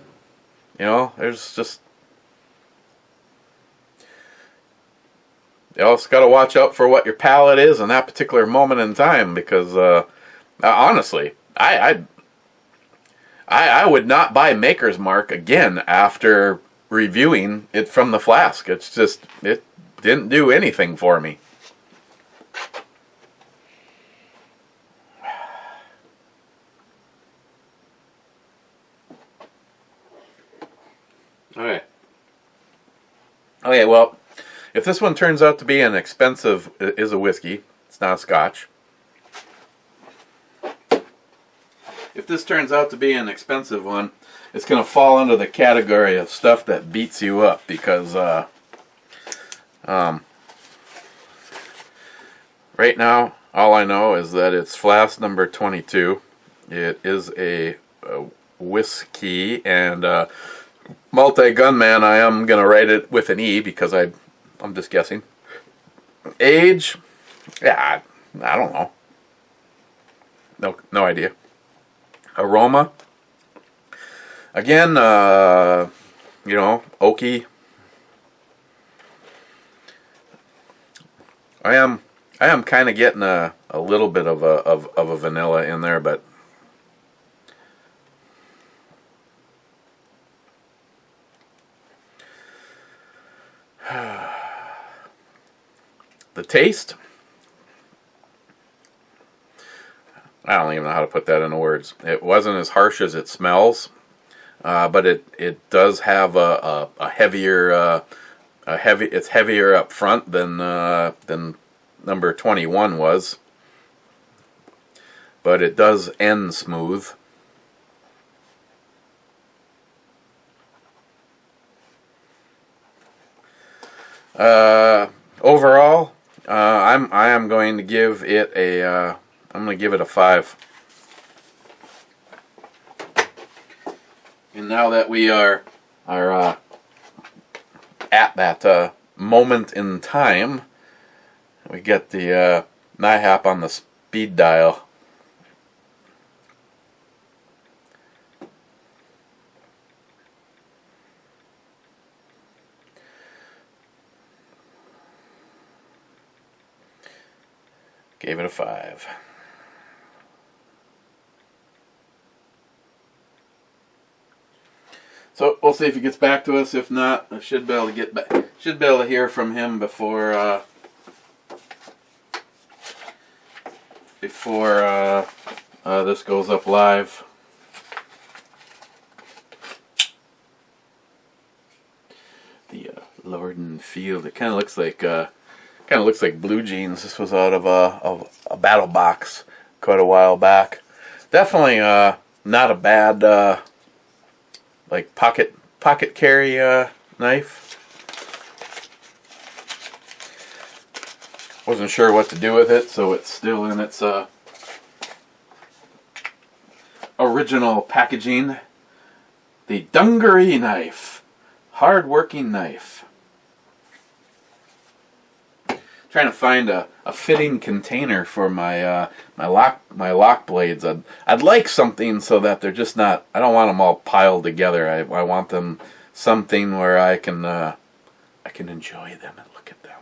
you know, there's just, you also got to watch out for what your palate is in that particular moment in time, because honestly, I would not buy Maker's Mark again after reviewing it from the flask. It's just, it didn't do anything for me. Okay, well, if this one turns out to be an expensive, it is a whiskey. It's not a scotch. If this turns out to be an expensive one, it's going to fall under the category of stuff that beats you up because right now, all I know is that it's Flask number 22. It is a whiskey, and multi-gunman, I am going to write it with an E because I'm just guessing. Age, yeah, I don't know. No idea. Aroma, again, you know, oaky. I am kind of getting a little bit of a vanilla in there, but the taste, I don't even know how to put that into words. It wasn't as harsh as it smells, but it does have a heavier it's heavier up front than number 21 was, but it does end smooth. Overall, I am going to give it a I'm going to give it a 5. And now that we are at that moment in time, we get the NIHAP on the speed dial. Gave it a 5. So we'll see if he gets back to us. If not, I should be able to get back. Should be able to hear from him before this goes up live. The Lorden Field. It kind of looks like blue jeans. This was out of a battle box quite a while back. Definitely not a bad like pocket carry knife. Wasn't sure what to do with it, so it's still in its original packaging. The Dungaree knife, hard-working knife. Trying to find a fitting container for my my lock blades. I'd like something so that they're just not. I don't want them all piled together. I want them something where I can enjoy them and look at them.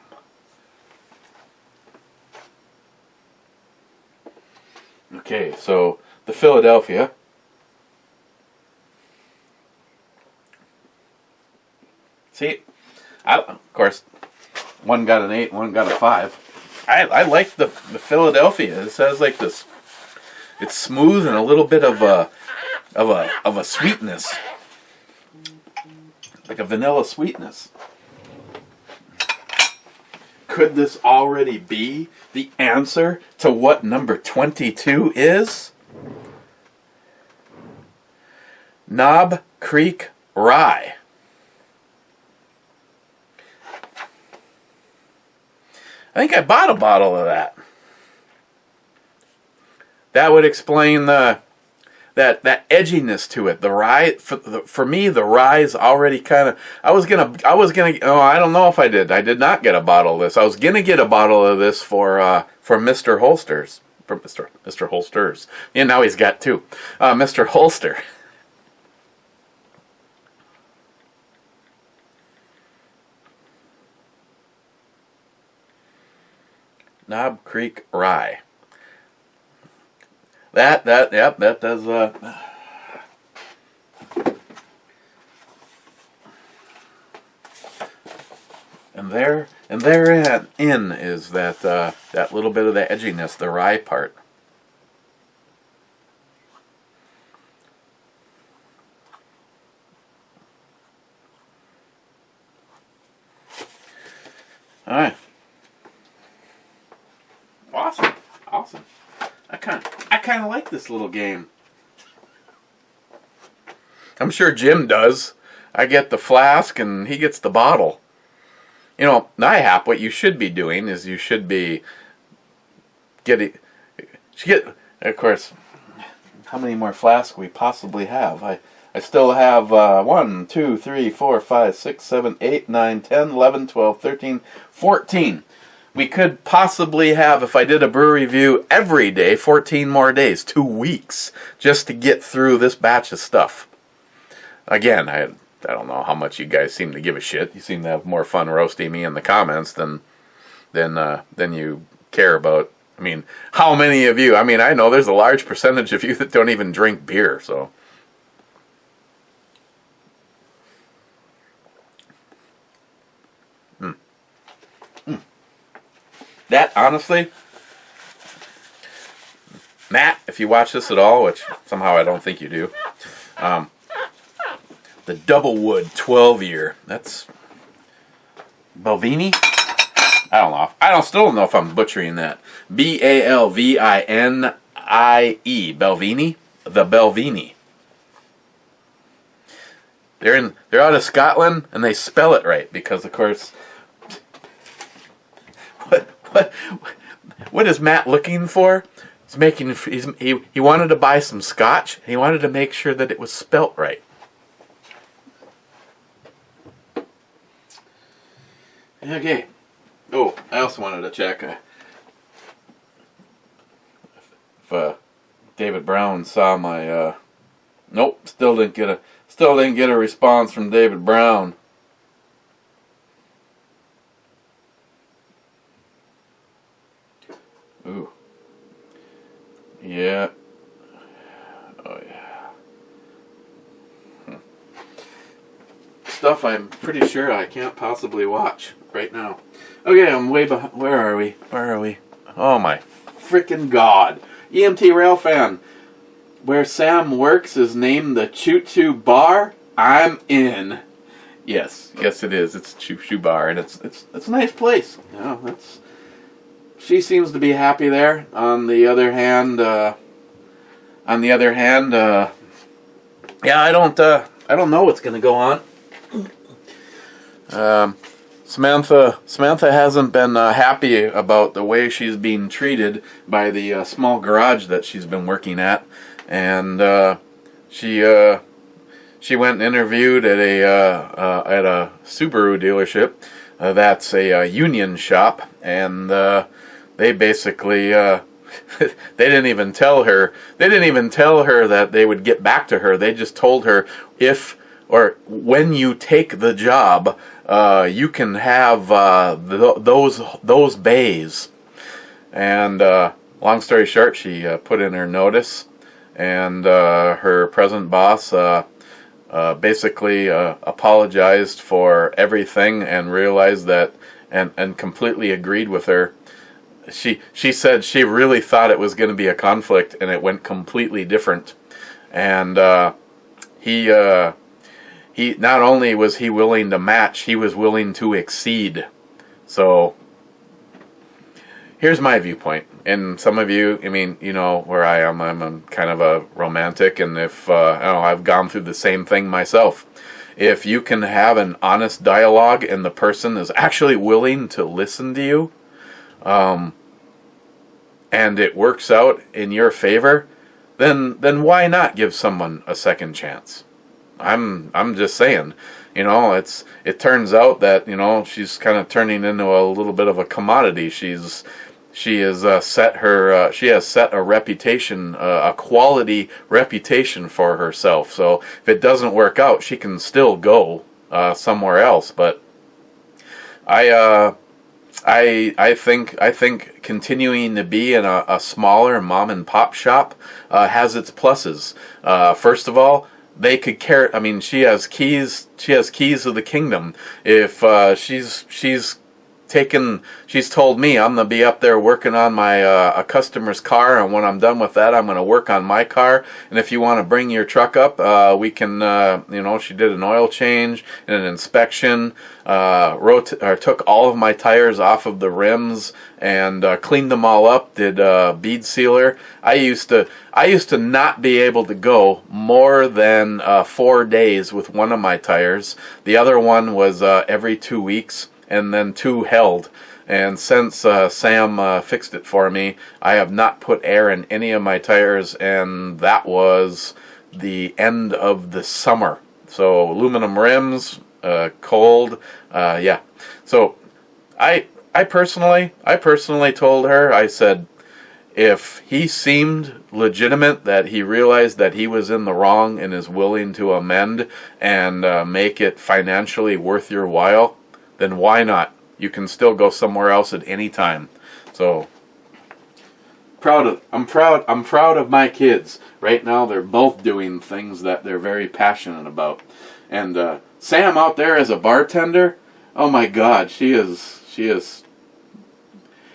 Okay, so the Philadelphia. See, of course. One got an 8, one got a 5. I like the Philadelphia. It has like this. It's smooth and a little bit of a sweetness, like a vanilla sweetness. Could this already be the answer to what number 22 is? Knob Creek Rye. I think I bought a bottle of that. That would explain that edginess to it. The rye, for me, the rye is already kind of. I was gonna. Oh, I don't know if I did. I did not get a bottle of this. I was gonna get a bottle of this for Mr. Holsters. For Mr. Holsters. Yeah, now he's got 2. Mr. Holster. Knob Creek Rye. That does and therein is that little bit of the edginess, the rye part. All right. Awesome. Awesome. I kind of like this little game. I'm sure Jim does. I get the flask and he gets the bottle. You know, NIHAP, what you should be doing is you should be of course, how many more flasks we possibly have? I still have 1, 2, 3, 4, 5, 6, 7, 8, 9, 10, 11, 12, 13, 14. We could possibly have, if I did a brew review every day, 14 more days, 2 weeks, just to get through this batch of stuff. Again, I don't know how much you guys seem to give a shit. You seem to have more fun roasting me in the comments than you care about. I mean, how many of you? I mean, I know there's a large percentage of you that don't even drink beer, so. That, honestly, Matt, if you watch this at all, which somehow I don't think you do, the Doublewood 12-year, that's Belvini? I don't know. Still don't know if I'm butchering that. Balvini, Belvini, the Belvini. They're out of Scotland, and they spell it right because, of course, what is Matt looking for? He wanted to buy some scotch, and he wanted to make sure that it was spelt right. Okay. Oh, I also wanted to check if David Brown saw my. Nope, still didn't get a response from David Brown. Ooh. Yeah. Oh yeah. Stuff I'm pretty sure I can't possibly watch right now. Okay, I'm way behind. Where are we? Oh my freaking god. EMT Railfan. Where Sam works is named the Choo Choo Bar. I'm in. Yes it is. It's Choo Choo Bar, and it's a nice place. You know, she seems to be happy there. On the other hand, yeah, I don't know what's gonna go on. Samantha hasn't been happy about the way she's being treated by the small garage that she's been working at, and she went and interviewed at a Subaru dealership. That's a union shop, and they basically they didn't even tell her that they would get back to her. They just told her when you take the job, you can have those bays. And long story short, she put in her notice, and her present boss basically apologized for everything and realized that and completely agreed with her. She said she really thought it was going to be a conflict, and it went completely different. And he not only was he willing to match, he was willing to exceed. So here's my viewpoint. And some of you, I mean, you know where I am. I'm kind of a romantic, and if I've gone through the same thing myself. If you can have an honest dialogue and the person is actually willing to listen to you, and it works out in your favor, then why not give someone a second chance? I'm just saying, you know, it turns out that, you know, she's kind of turning into a little bit of a commodity. She has set a reputation, a quality reputation for herself. So if it doesn't work out, she can still go somewhere else. But I think continuing to be in a smaller mom and pop shop has its pluses. First of all, they could care. I mean, she has keys. She has keys of the kingdom. If she's she's told me I'm going to be up there working on my a customer's car, and when I'm done with that, I'm going to work on my car. And if you want to bring your truck up, we can, she did an oil change and an inspection, took all of my tires off of the rims and cleaned them all up, did bead sealer. I used to not be able to go more than 4 days with one of my tires. The other one was every 2 weeks, and then 2 held. And since Sam fixed it for me, I have not put air in any of my tires, and that was the end of the summer. So aluminum rims, cold, yeah. So I personally told her, I said, if he seemed legitimate, that he realized that he was in the wrong and is willing to amend and make it financially worth your while, then why not? You can still go somewhere else at any time. So I'm proud of my kids. Right now they're both doing things that they're very passionate about. And Sam out there as a bartender, oh my God, she is.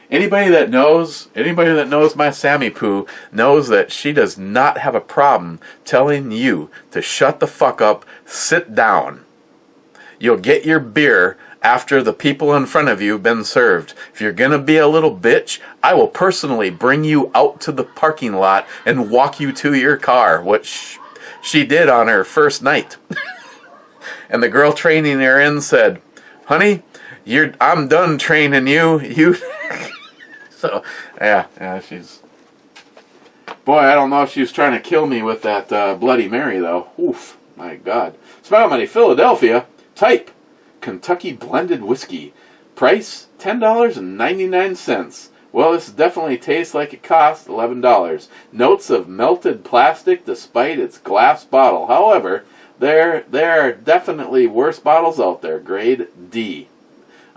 Anybody that knows my Sammy Poo knows that she does not have a problem telling you to shut the fuck up, sit down. You'll get your beer after the people in front of you have been served. If you're going to be a little bitch, I will personally bring you out to the parking lot and walk you to your car, which she did on her first night. And the girl training her in said, honey, I'm done training you. So, yeah, she's... Boy, I don't know if she was trying to kill me with that Bloody Mary, though. Oof, my God. Smile Money, Philadelphia. Type, Kentucky Blended Whiskey. Price, $10.99. Well, this definitely tastes like it cost $11. Notes of melted plastic despite its glass bottle. However, there are definitely worse bottles out there. Grade D.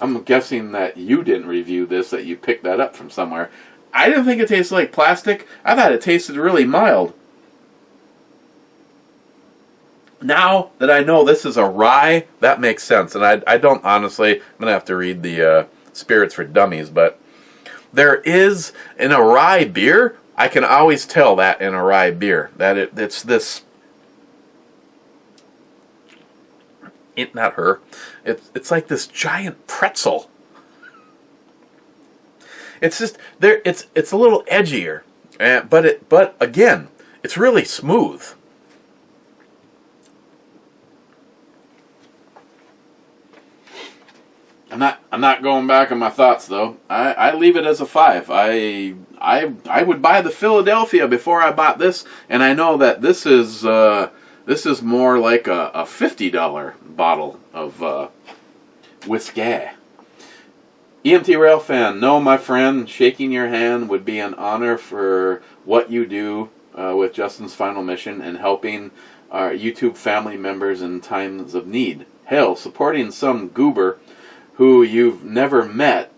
I'm guessing that you didn't review this, that you picked that up from somewhere. I didn't think it tasted like plastic. I thought it tasted really mild. Now that I know this is a rye, that makes sense. And I don't honestly, I'm going to have to read the Spirits for Dummies, but there is, in a rye beer, I can always tell that in a rye beer, that it's this... Not her. It's like this giant pretzel. It's just there. It's a little edgier, but again, it's really smooth. I'm not going back on my thoughts though. I leave it as a 5. I would buy the Philadelphia before I bought this, and I know that this is more like a $50 bottle of whiskey. EMT Rail fan, no, my friend, shaking your hand would be an honor for what you do with Justin's Final Mission and helping our YouTube family members in times of need. Hell, supporting some goober who you've never met,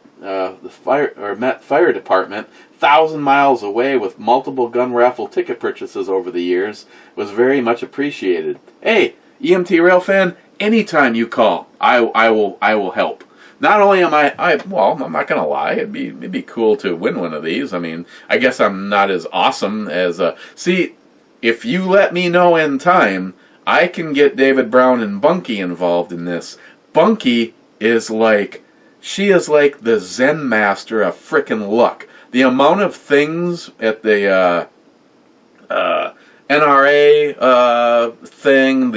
fire department, 1,000 miles away with multiple gun raffle ticket purchases over the years was very much appreciated. Hey, EMT Rail fan, anytime you call, I will help. Not only am I'm not gonna lie, it'd be cool to win one of these. I mean, I guess I'm not as awesome as see, if you let me know in time, I can get David Brown and Bunky involved in this. Bunky is like, she is like the Zen master of frickin' luck. The amount of things at the NRA thing,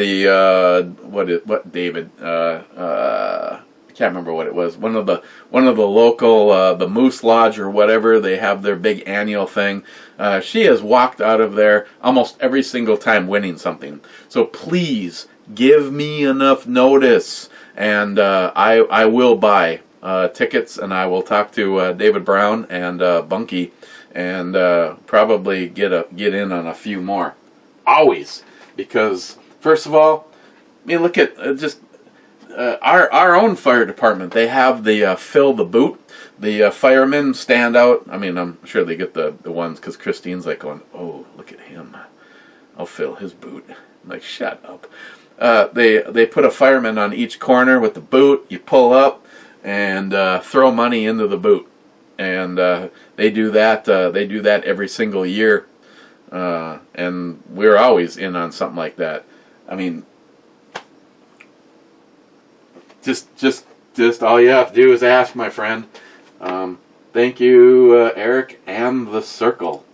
what David I can't remember what it was. One of the local the Moose Lodge or whatever, they have their big annual thing. She has walked out of there almost every single time winning something. So please give me enough notice, and I will buy tickets, and I will talk to David Brown and Bunky, and probably get in on a few more. Always, because first of all, I mean, look at our own fire department. They have the fill the boot. The firemen stand out. I mean, I'm sure they get the ones because Christine's like going, "Oh, look at him! I'll fill his boot." I'm like, shut up. They put a fireman on each corner with the boot. You pull up, and throw money into the boot. And they do that. They do that every single year, and we're always in on something like that. I mean, just all you have to do is ask, my friend. Thank you, Eric and the Circle.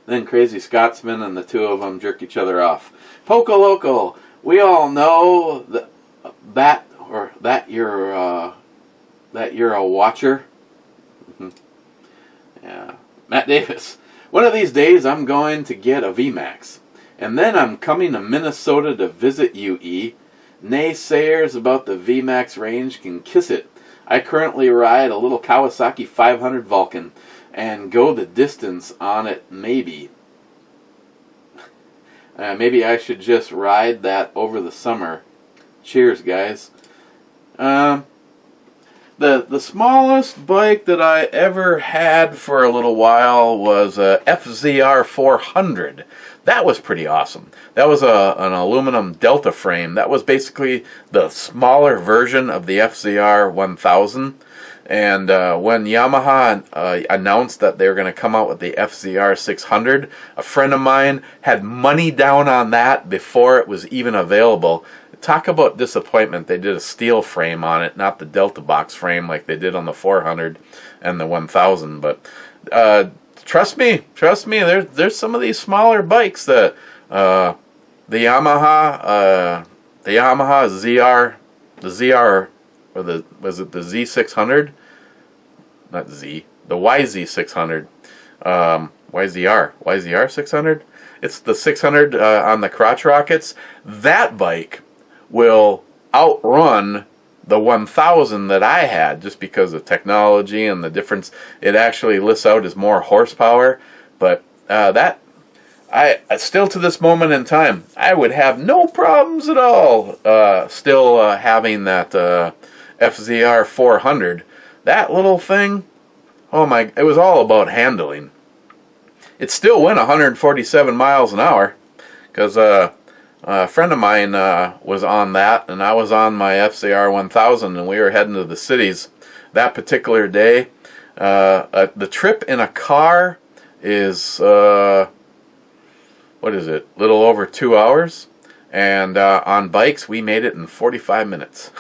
Then Crazy Scotsman and the two of them jerk each other off. Poco Loco, we all know that you're a watcher. Yeah. Matt Davis, one of these days I'm going to get a VMAX, and then I'm coming to Minnesota to visit UE. Naysayers about the VMAX range can kiss it. I currently ride a little Kawasaki 500 Vulcan and go the distance on it, maybe. Maybe I should just ride that over the summer. Cheers, guys. The smallest bike that I ever had for a little while was a FZR 400. That was pretty awesome. That was an aluminum Delta frame. That was basically the smaller version of the FZR 1000. And when Yamaha announced that they were going to come out with the FZR 600, a friend of mine had money down on that before it was even available. Talk about disappointment. They did a steel frame on it, not the Delta box frame like they did on the 400 and the 1000. But trust me, there's some of these smaller bikes that the Yamaha ZR, or was it the Z600? Not Z, the YZ600, YZR 600. It's the 600 on the crotch rockets. That bike will outrun the 1000 that I had, just because of technology and the difference. It actually lists out as more horsepower, but I still, to this moment in time, I would have no problems at all still having that FZR 400. That little thing, oh my, it was all about handling. It still went 147 miles an hour, because a friend of mine was on that, and I was on my FZR 1000, and we were heading to the cities that particular day. The trip in a car is, what is it, little over 2 hours, and on bikes we made it in 45 minutes.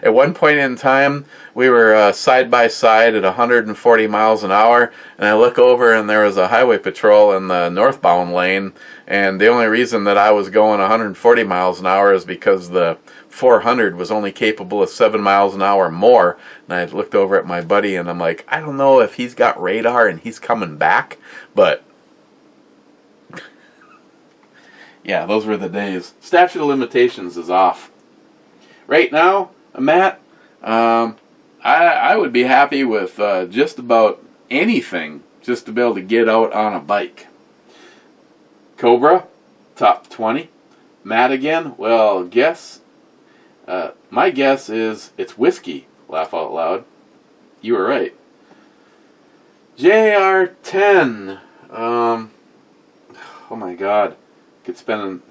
At one point in time, we were side by side at 140 miles an hour, and I look over and there was a highway patrol in the northbound lane, and the only reason that I was going 140 miles an hour is because the 400 was only capable of 7 miles an hour more. And I looked over at my buddy and I'm like, I don't know if he's got radar and he's coming back, but yeah, those were the days. Statute of limitations is off. Right now, Matt, I would be happy with just about anything just to be able to get out on a bike. Cobra, top 20. Matt again, well, guess. My guess is it's whiskey. Laugh out loud. You were right. JR10. Oh my God. Could spend.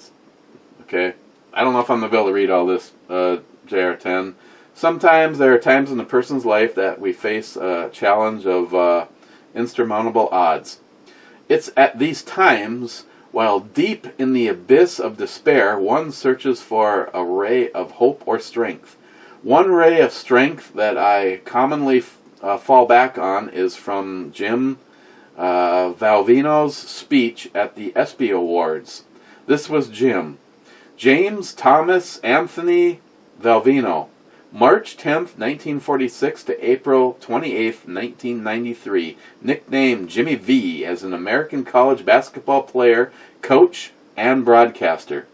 Okay. I don't know if I'm going to be able to read all this. JR10. Sometimes there are times in a person's life that we face a challenge of insurmountable odds. It's at these times, while deep in the abyss of despair, one searches for a ray of hope or strength. One ray of strength that I commonly fall back on is from Jim Valvino's speech at the ESPY Awards. This was Jim. James Thomas Anthony Valvino, March 10th, 1946 to April 28th, 1993, nicknamed Jimmy V, as an American college basketball player, coach, and broadcaster.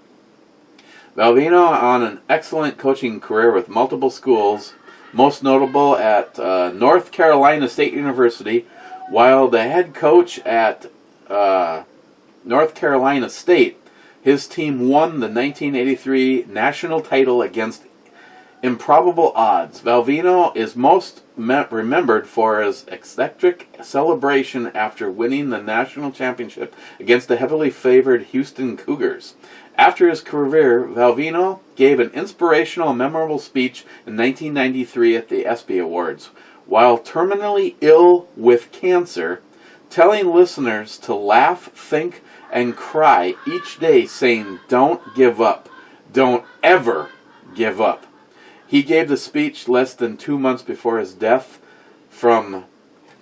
Valvino on an excellent coaching career with multiple schools, most notable at North Carolina State University. While the head coach at North Carolina State, his team won the 1983 national title against Improbable odds. Valvino is most remembered for his eccentric celebration after winning the national championship against the heavily favored Houston Cougars. After his career, Valvino gave an inspirational and memorable speech in 1993 at the ESPY Awards, while terminally ill with cancer, telling listeners to laugh, think, and cry each day, saying, "Don't give up. Don't ever give up." He gave the speech less than 2 months before his death from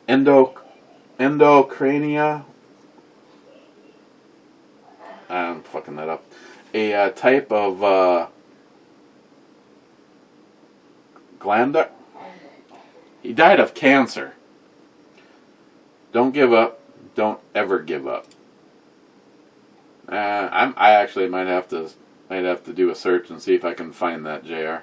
endocrania. I'm fucking that up. A type of glandular. He died of cancer. Don't give up. Don't ever give up. I actually might have to do a search and see if I can find that, JR.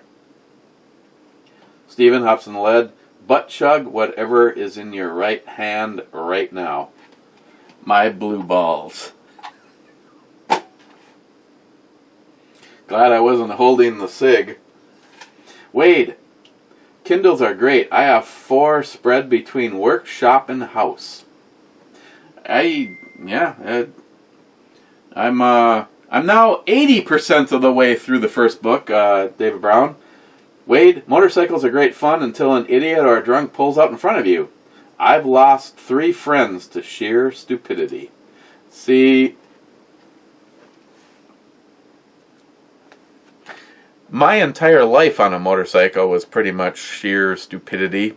Stephen Hobson led, butt chug whatever is in your right hand right now. My blue balls. Glad I wasn't holding the cig. Wade, Kindles are great. I have 4 spread between work, shop, and house. I'm now 80% of the way through the first book, David Brown. Wade, motorcycles are great fun until an idiot or a drunk pulls out in front of you. I've lost 3 friends to sheer stupidity. See, my entire life on a motorcycle was pretty much sheer stupidity.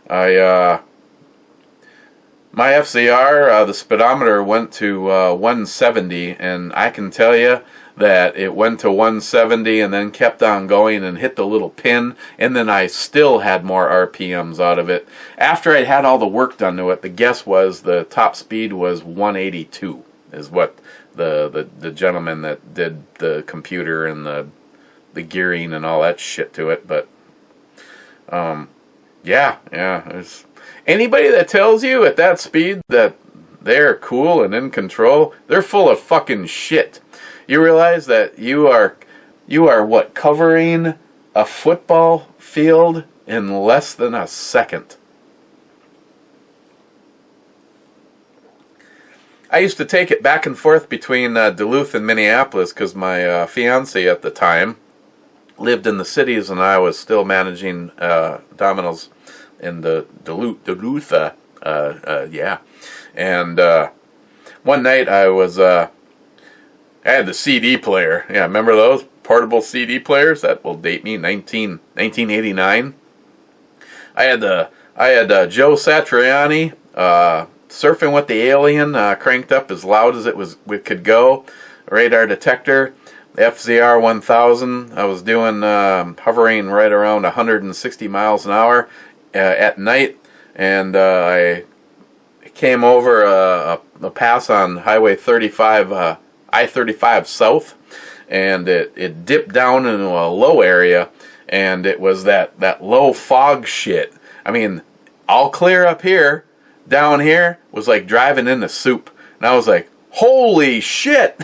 My FCR, the speedometer went to 170, and I can tell you that it went to 170 and then kept on going and hit the little pin, and then I still had more RPMs out of it. After I'd had all the work done to it, the guess was the top speed was 182, is what the gentleman that did the computer and the gearing and all that shit to it. But anybody that tells you at that speed that they're cool and in control, they're full of fucking shit. You realize that you are what, covering a football field in less than a second. I used to take it back and forth between Duluth and Minneapolis because my fiance at the time lived in the cities, and I was still managing Domino's in the Duluth. And one night I had the CD player. Yeah, remember those portable CD players? That will date me. 1989. I had Joe Satriani surfing with the Alien, cranked up as loud as it could go. Radar detector. The FZR 1000. I was doing hovering right around 160 miles an hour at night, and I came over a pass on Highway 35. I-35 South, and it dipped down into a low area, and it was that low fog shit. I mean, all clear up here, down here was like driving in the soup, and I was like, holy shit!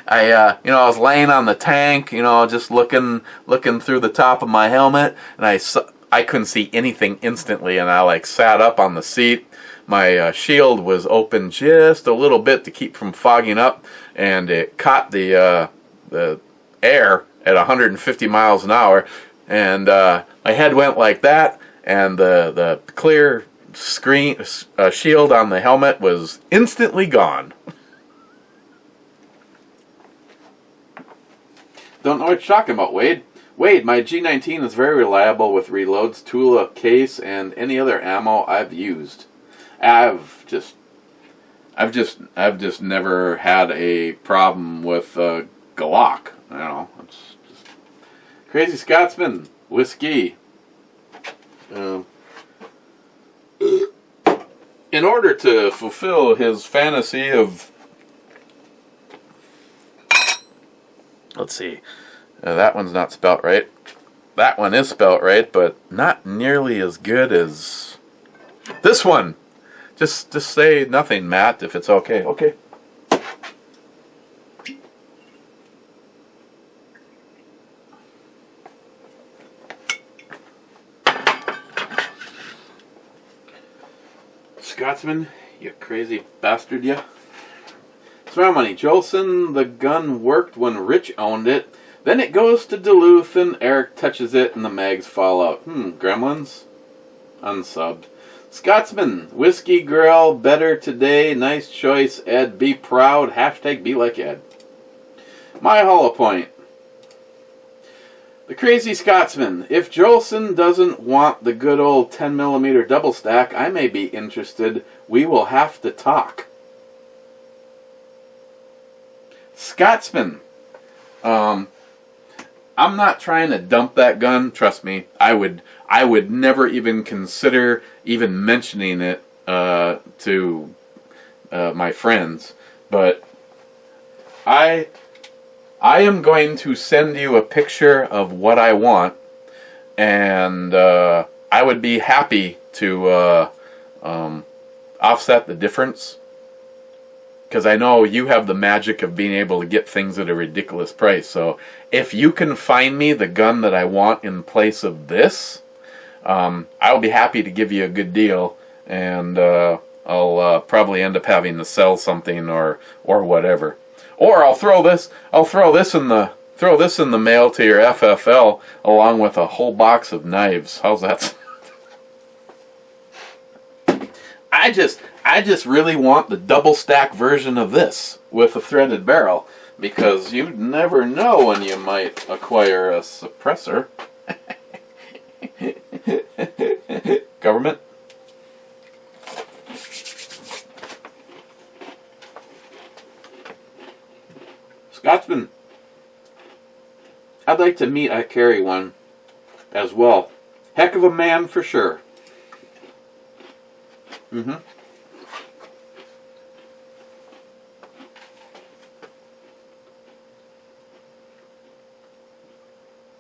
I was laying on the tank, just looking through the top of my helmet, and I couldn't see anything instantly, and I sat up on the seat. My shield was open just a little bit to keep from fogging up, and it caught the air at 150 miles an hour, and my head went like that, and the clear screen shield on the helmet was instantly gone. Don't know what you're talking about, Wade. Wade, my G19 is very reliable with reloads, Tula case, and any other ammo I've used. I've just never had a problem with Glock. It's just Crazy Scotsman whiskey. In order to fulfill his fantasy of, let's see, that one's not spelt right. That one is spelt right, but not nearly as good as this one. Just say nothing, Matt, if it's okay. Okay. Scotsman, you crazy bastard, you. Smile money. Jolson, the gun worked when Rich owned it. Then it goes to Duluth and Eric touches it and the mags fall out. Gremlins? Unsubbed. Scotsman, Whiskey Grill, better today. Nice choice, Ed. Be proud. Hashtag be like Ed. My hollow point. The Crazy Scotsman. If Jolson doesn't want the good old 10mm double stack, I may be interested. We will have to talk. Scotsman. I'm not trying to dump that gun. Trust me. I would never even consider even mentioning it to my friends. But I am going to send you a picture of what I want, and I would be happy to offset the difference, because I know you have the magic of being able to get things at a ridiculous price. So if you can find me the gun that I want in place of this, I'll be happy to give you a good deal, and I'll probably end up having to sell something or whatever. Or I'll throw this in the mail to your FFL along with a whole box of knives. How's that? I just really want the double stack version of this with a threaded barrel, because you never know when you might acquire a suppressor. Government. Scotsman, I'd like to meet I carry one as well. Heck of a man for sure.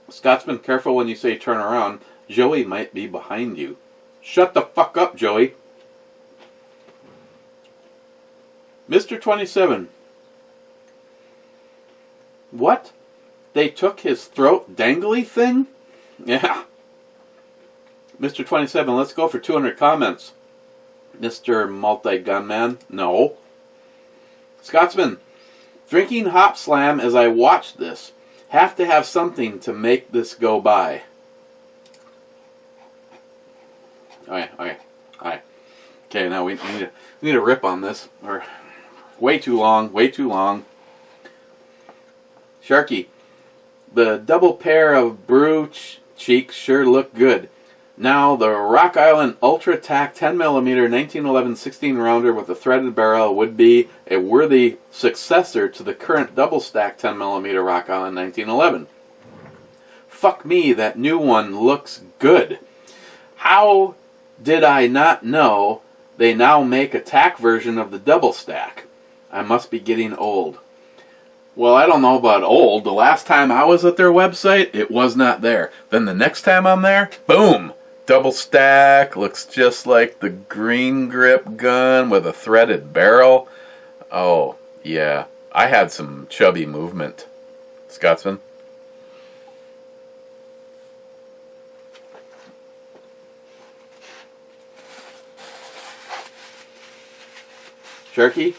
Scotsman, careful when you say turn around. Joey might be behind you. Shut the fuck up, Joey. Mr. 27. What? They took his throat dangly thing? Yeah. Mr. 27, let's go for 200 comments. Mr. Multi-Gunman, no. Scotsman, drinking hop slam as I watch this. Have to have something to make this go by. Okay, now we need a rip on this. Or way too long. Sharky, the double pair of brew cheeks sure look good. Now the Rock Island Ultra Tac 10mm 1911 16 rounder with a threaded barrel would be a worthy successor to the current double stack 10mm Rock Island 1911. Fuck me, that new one looks good. How did I not know they now make a tack version of the double stack? I must be getting old. Well, I don't know about old. The last time I was at their website, it was not there. Then the next time I'm there, boom! Double stack, looks just like the green grip gun with a threaded barrel. Oh, yeah. I had some chubby movement. Scotsman? Sharky?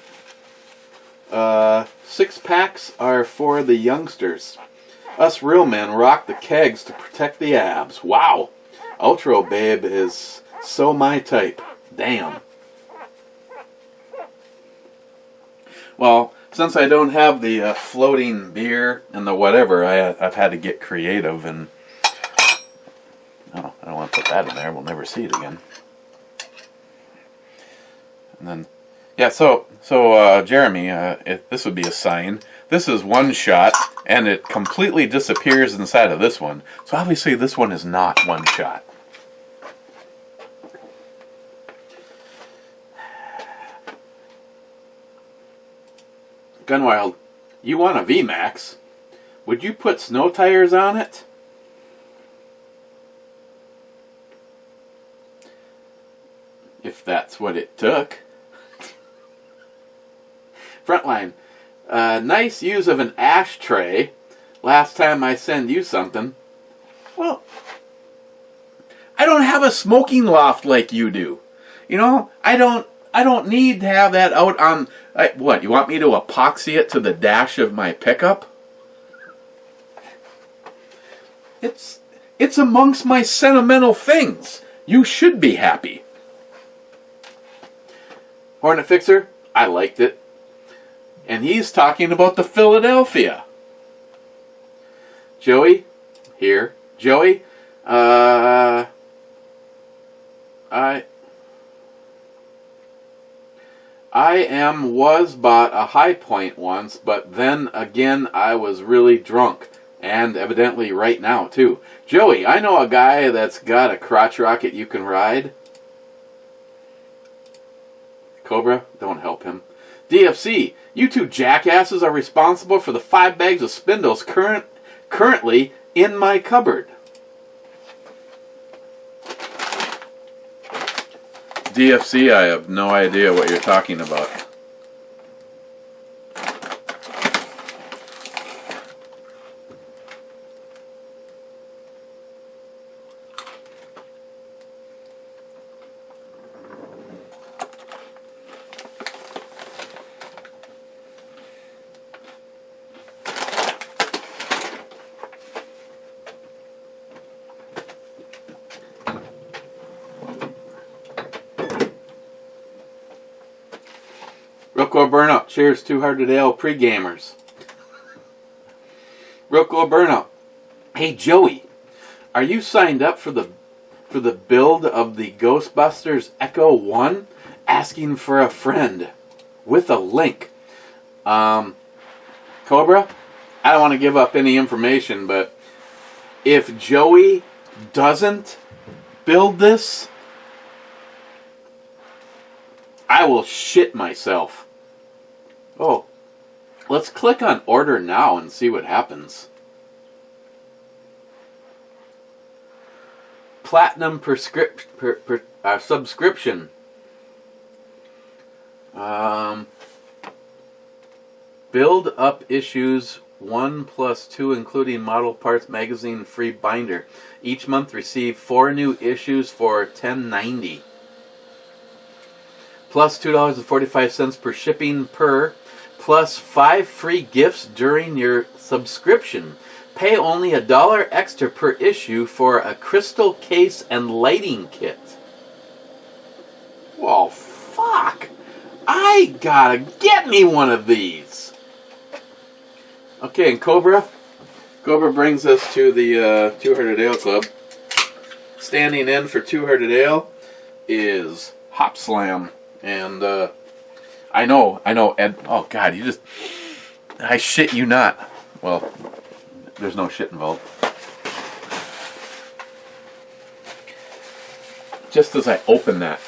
6-packs are for the youngsters. Us real men rock the kegs to protect the abs. Wow! Ultra Babe is so my type. Damn. Well, since I don't have the floating beer and the whatever, I've had to get creative, and oh, I don't want to put that in there. We'll never see it again. And then, yeah. So Jeremy, this would be a sign. This is one shot, and it completely disappears inside of this one. So obviously, this one is not one shot. Gunwild, you want a VMAX? Would you put snow tires on it? If that's what it took. Frontline, nice use of an ashtray. Last time I send you something. Well, I don't have a smoking loft like you do. You know, I don't I don't need to have that out on... what, you want me to epoxy it to the dash of my pickup? It's amongst my sentimental things. You should be happy. Hornet Fixer, I liked it. And he's talking about the Philadelphia. Joey, here. Joey, I was bought a High Point once, but then again I was really drunk. And evidently right now, too. Joey, I know a guy that's got a crotch rocket you can ride. Cobra, don't help him. DFC, you two jackasses are responsible for the 5 bags of spindles currently in my cupboard. DFC, I have no idea what you're talking about. Rocco Burnout, cheers, 200 Ale pre-gamers. Rocco Burnout, hey Joey, are you signed up for the build of the Ghostbusters Echo 1? Asking for a friend with a link. Cobra, I don't want to give up any information, but if Joey doesn't build this, I will shit myself. Oh, let's click on order now and see what happens. Platinum subscription. Build up issues 1 plus 2, including Model Parts Magazine free binder. Each month receive 4 new issues for $10.90. Plus $2.45 per shipping per, plus 5 free gifts during your subscription. Pay only $1 extra per issue for a crystal case and lighting kit. Well, fuck! I gotta get me one of these! Okay, and Cobra brings us to the 200 Ale Club. Standing in for 200 Ale is Hop Slam. And, I know, Ed, oh God, I shit you not. Well, there's no shit involved. Just as I open that,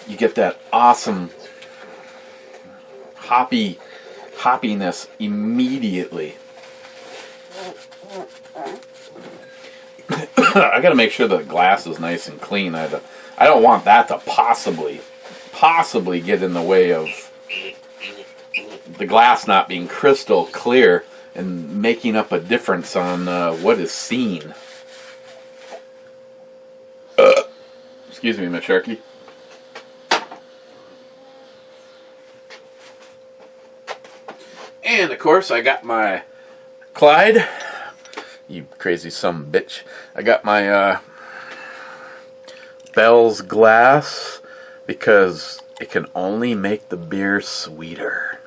you get that awesome hoppiness immediately. I gotta make sure the glass is nice and clean. I don't want that to possibly get in the way of the glass not being crystal clear and making up a difference on what is seen. Excuse me, Miss Sharky. And of course I got my Clyde. You crazy some bitch. I got my Bell's glass because it can only make the beer sweeter.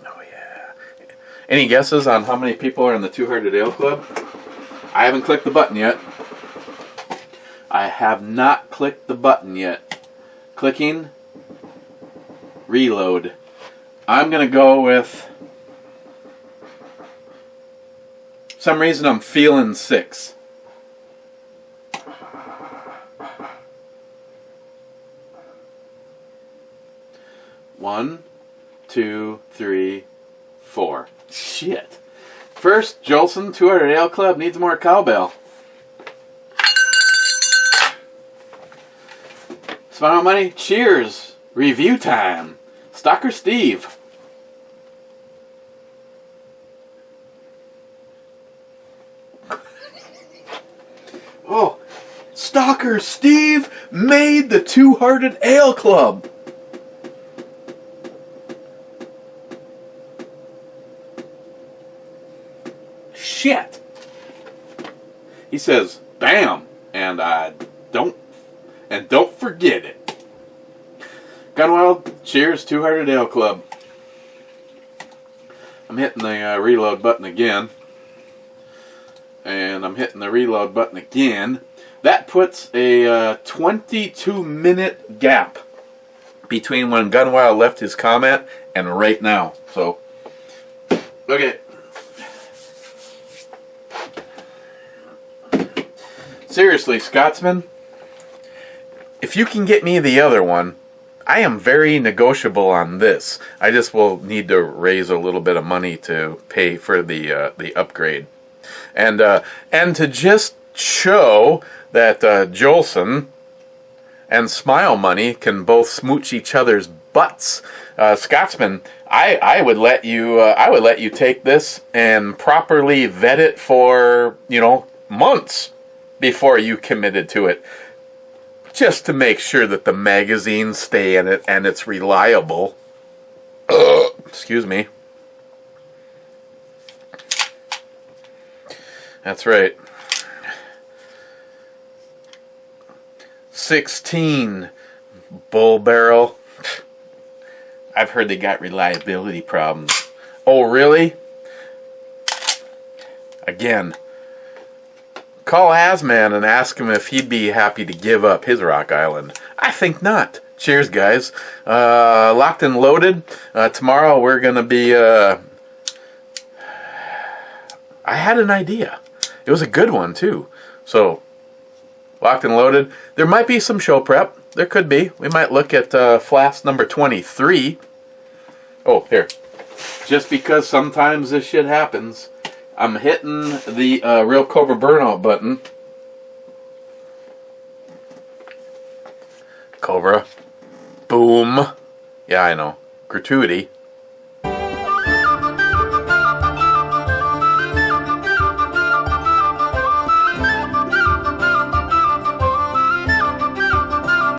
Oh yeah. Any guesses on how many people are in the 200 Ale Club? I haven't clicked the button yet. I have not clicked the button yet. Clicking. Reload. I'm going to go with... For some reason I'm feeling 6. One, 2, 3, 4. Shit. First, Jolson, 200 Ale Club needs more cowbell. Spend out money? Cheers. Review time. Stalker Steve. Oh, Stalker Steve made the Two-Hearted Ale Club. Shit. He says, bam, and don't forget it. Gunwild, cheers, Two-Hearted Ale Club. I'm hitting the reload button again. And I'm hitting the reload button again. That puts a 22-minute gap between when Gunwild left his comment and right now. So, okay. Seriously, Scotsman, if you can get me the other one, I am very negotiable on this. I just will need to raise a little bit of money to pay for the upgrade, and to just show that Jolson and Smile Money can both smooch each other's butts. Scotsman, I would let you take this and properly vet it for months before you committed to it, just to make sure that the magazines stay in it and it's reliable. Excuse me. That's right. 16 Bull Barrel. I've heard they got reliability problems. Oh, really? Again, call Asman and ask him if he'd be happy to give up his Rock Island. I think not. Cheers, guys. Locked and loaded. Tomorrow we're going to be... I had an idea. It was a good one, too. So, locked and loaded. There might be some show prep. There could be. We might look at Flask number 23. Oh, here. Just because sometimes this shit happens, I'm hitting the Real Cobra Burnout button. Cobra. Boom. Yeah, I know. Gratuity.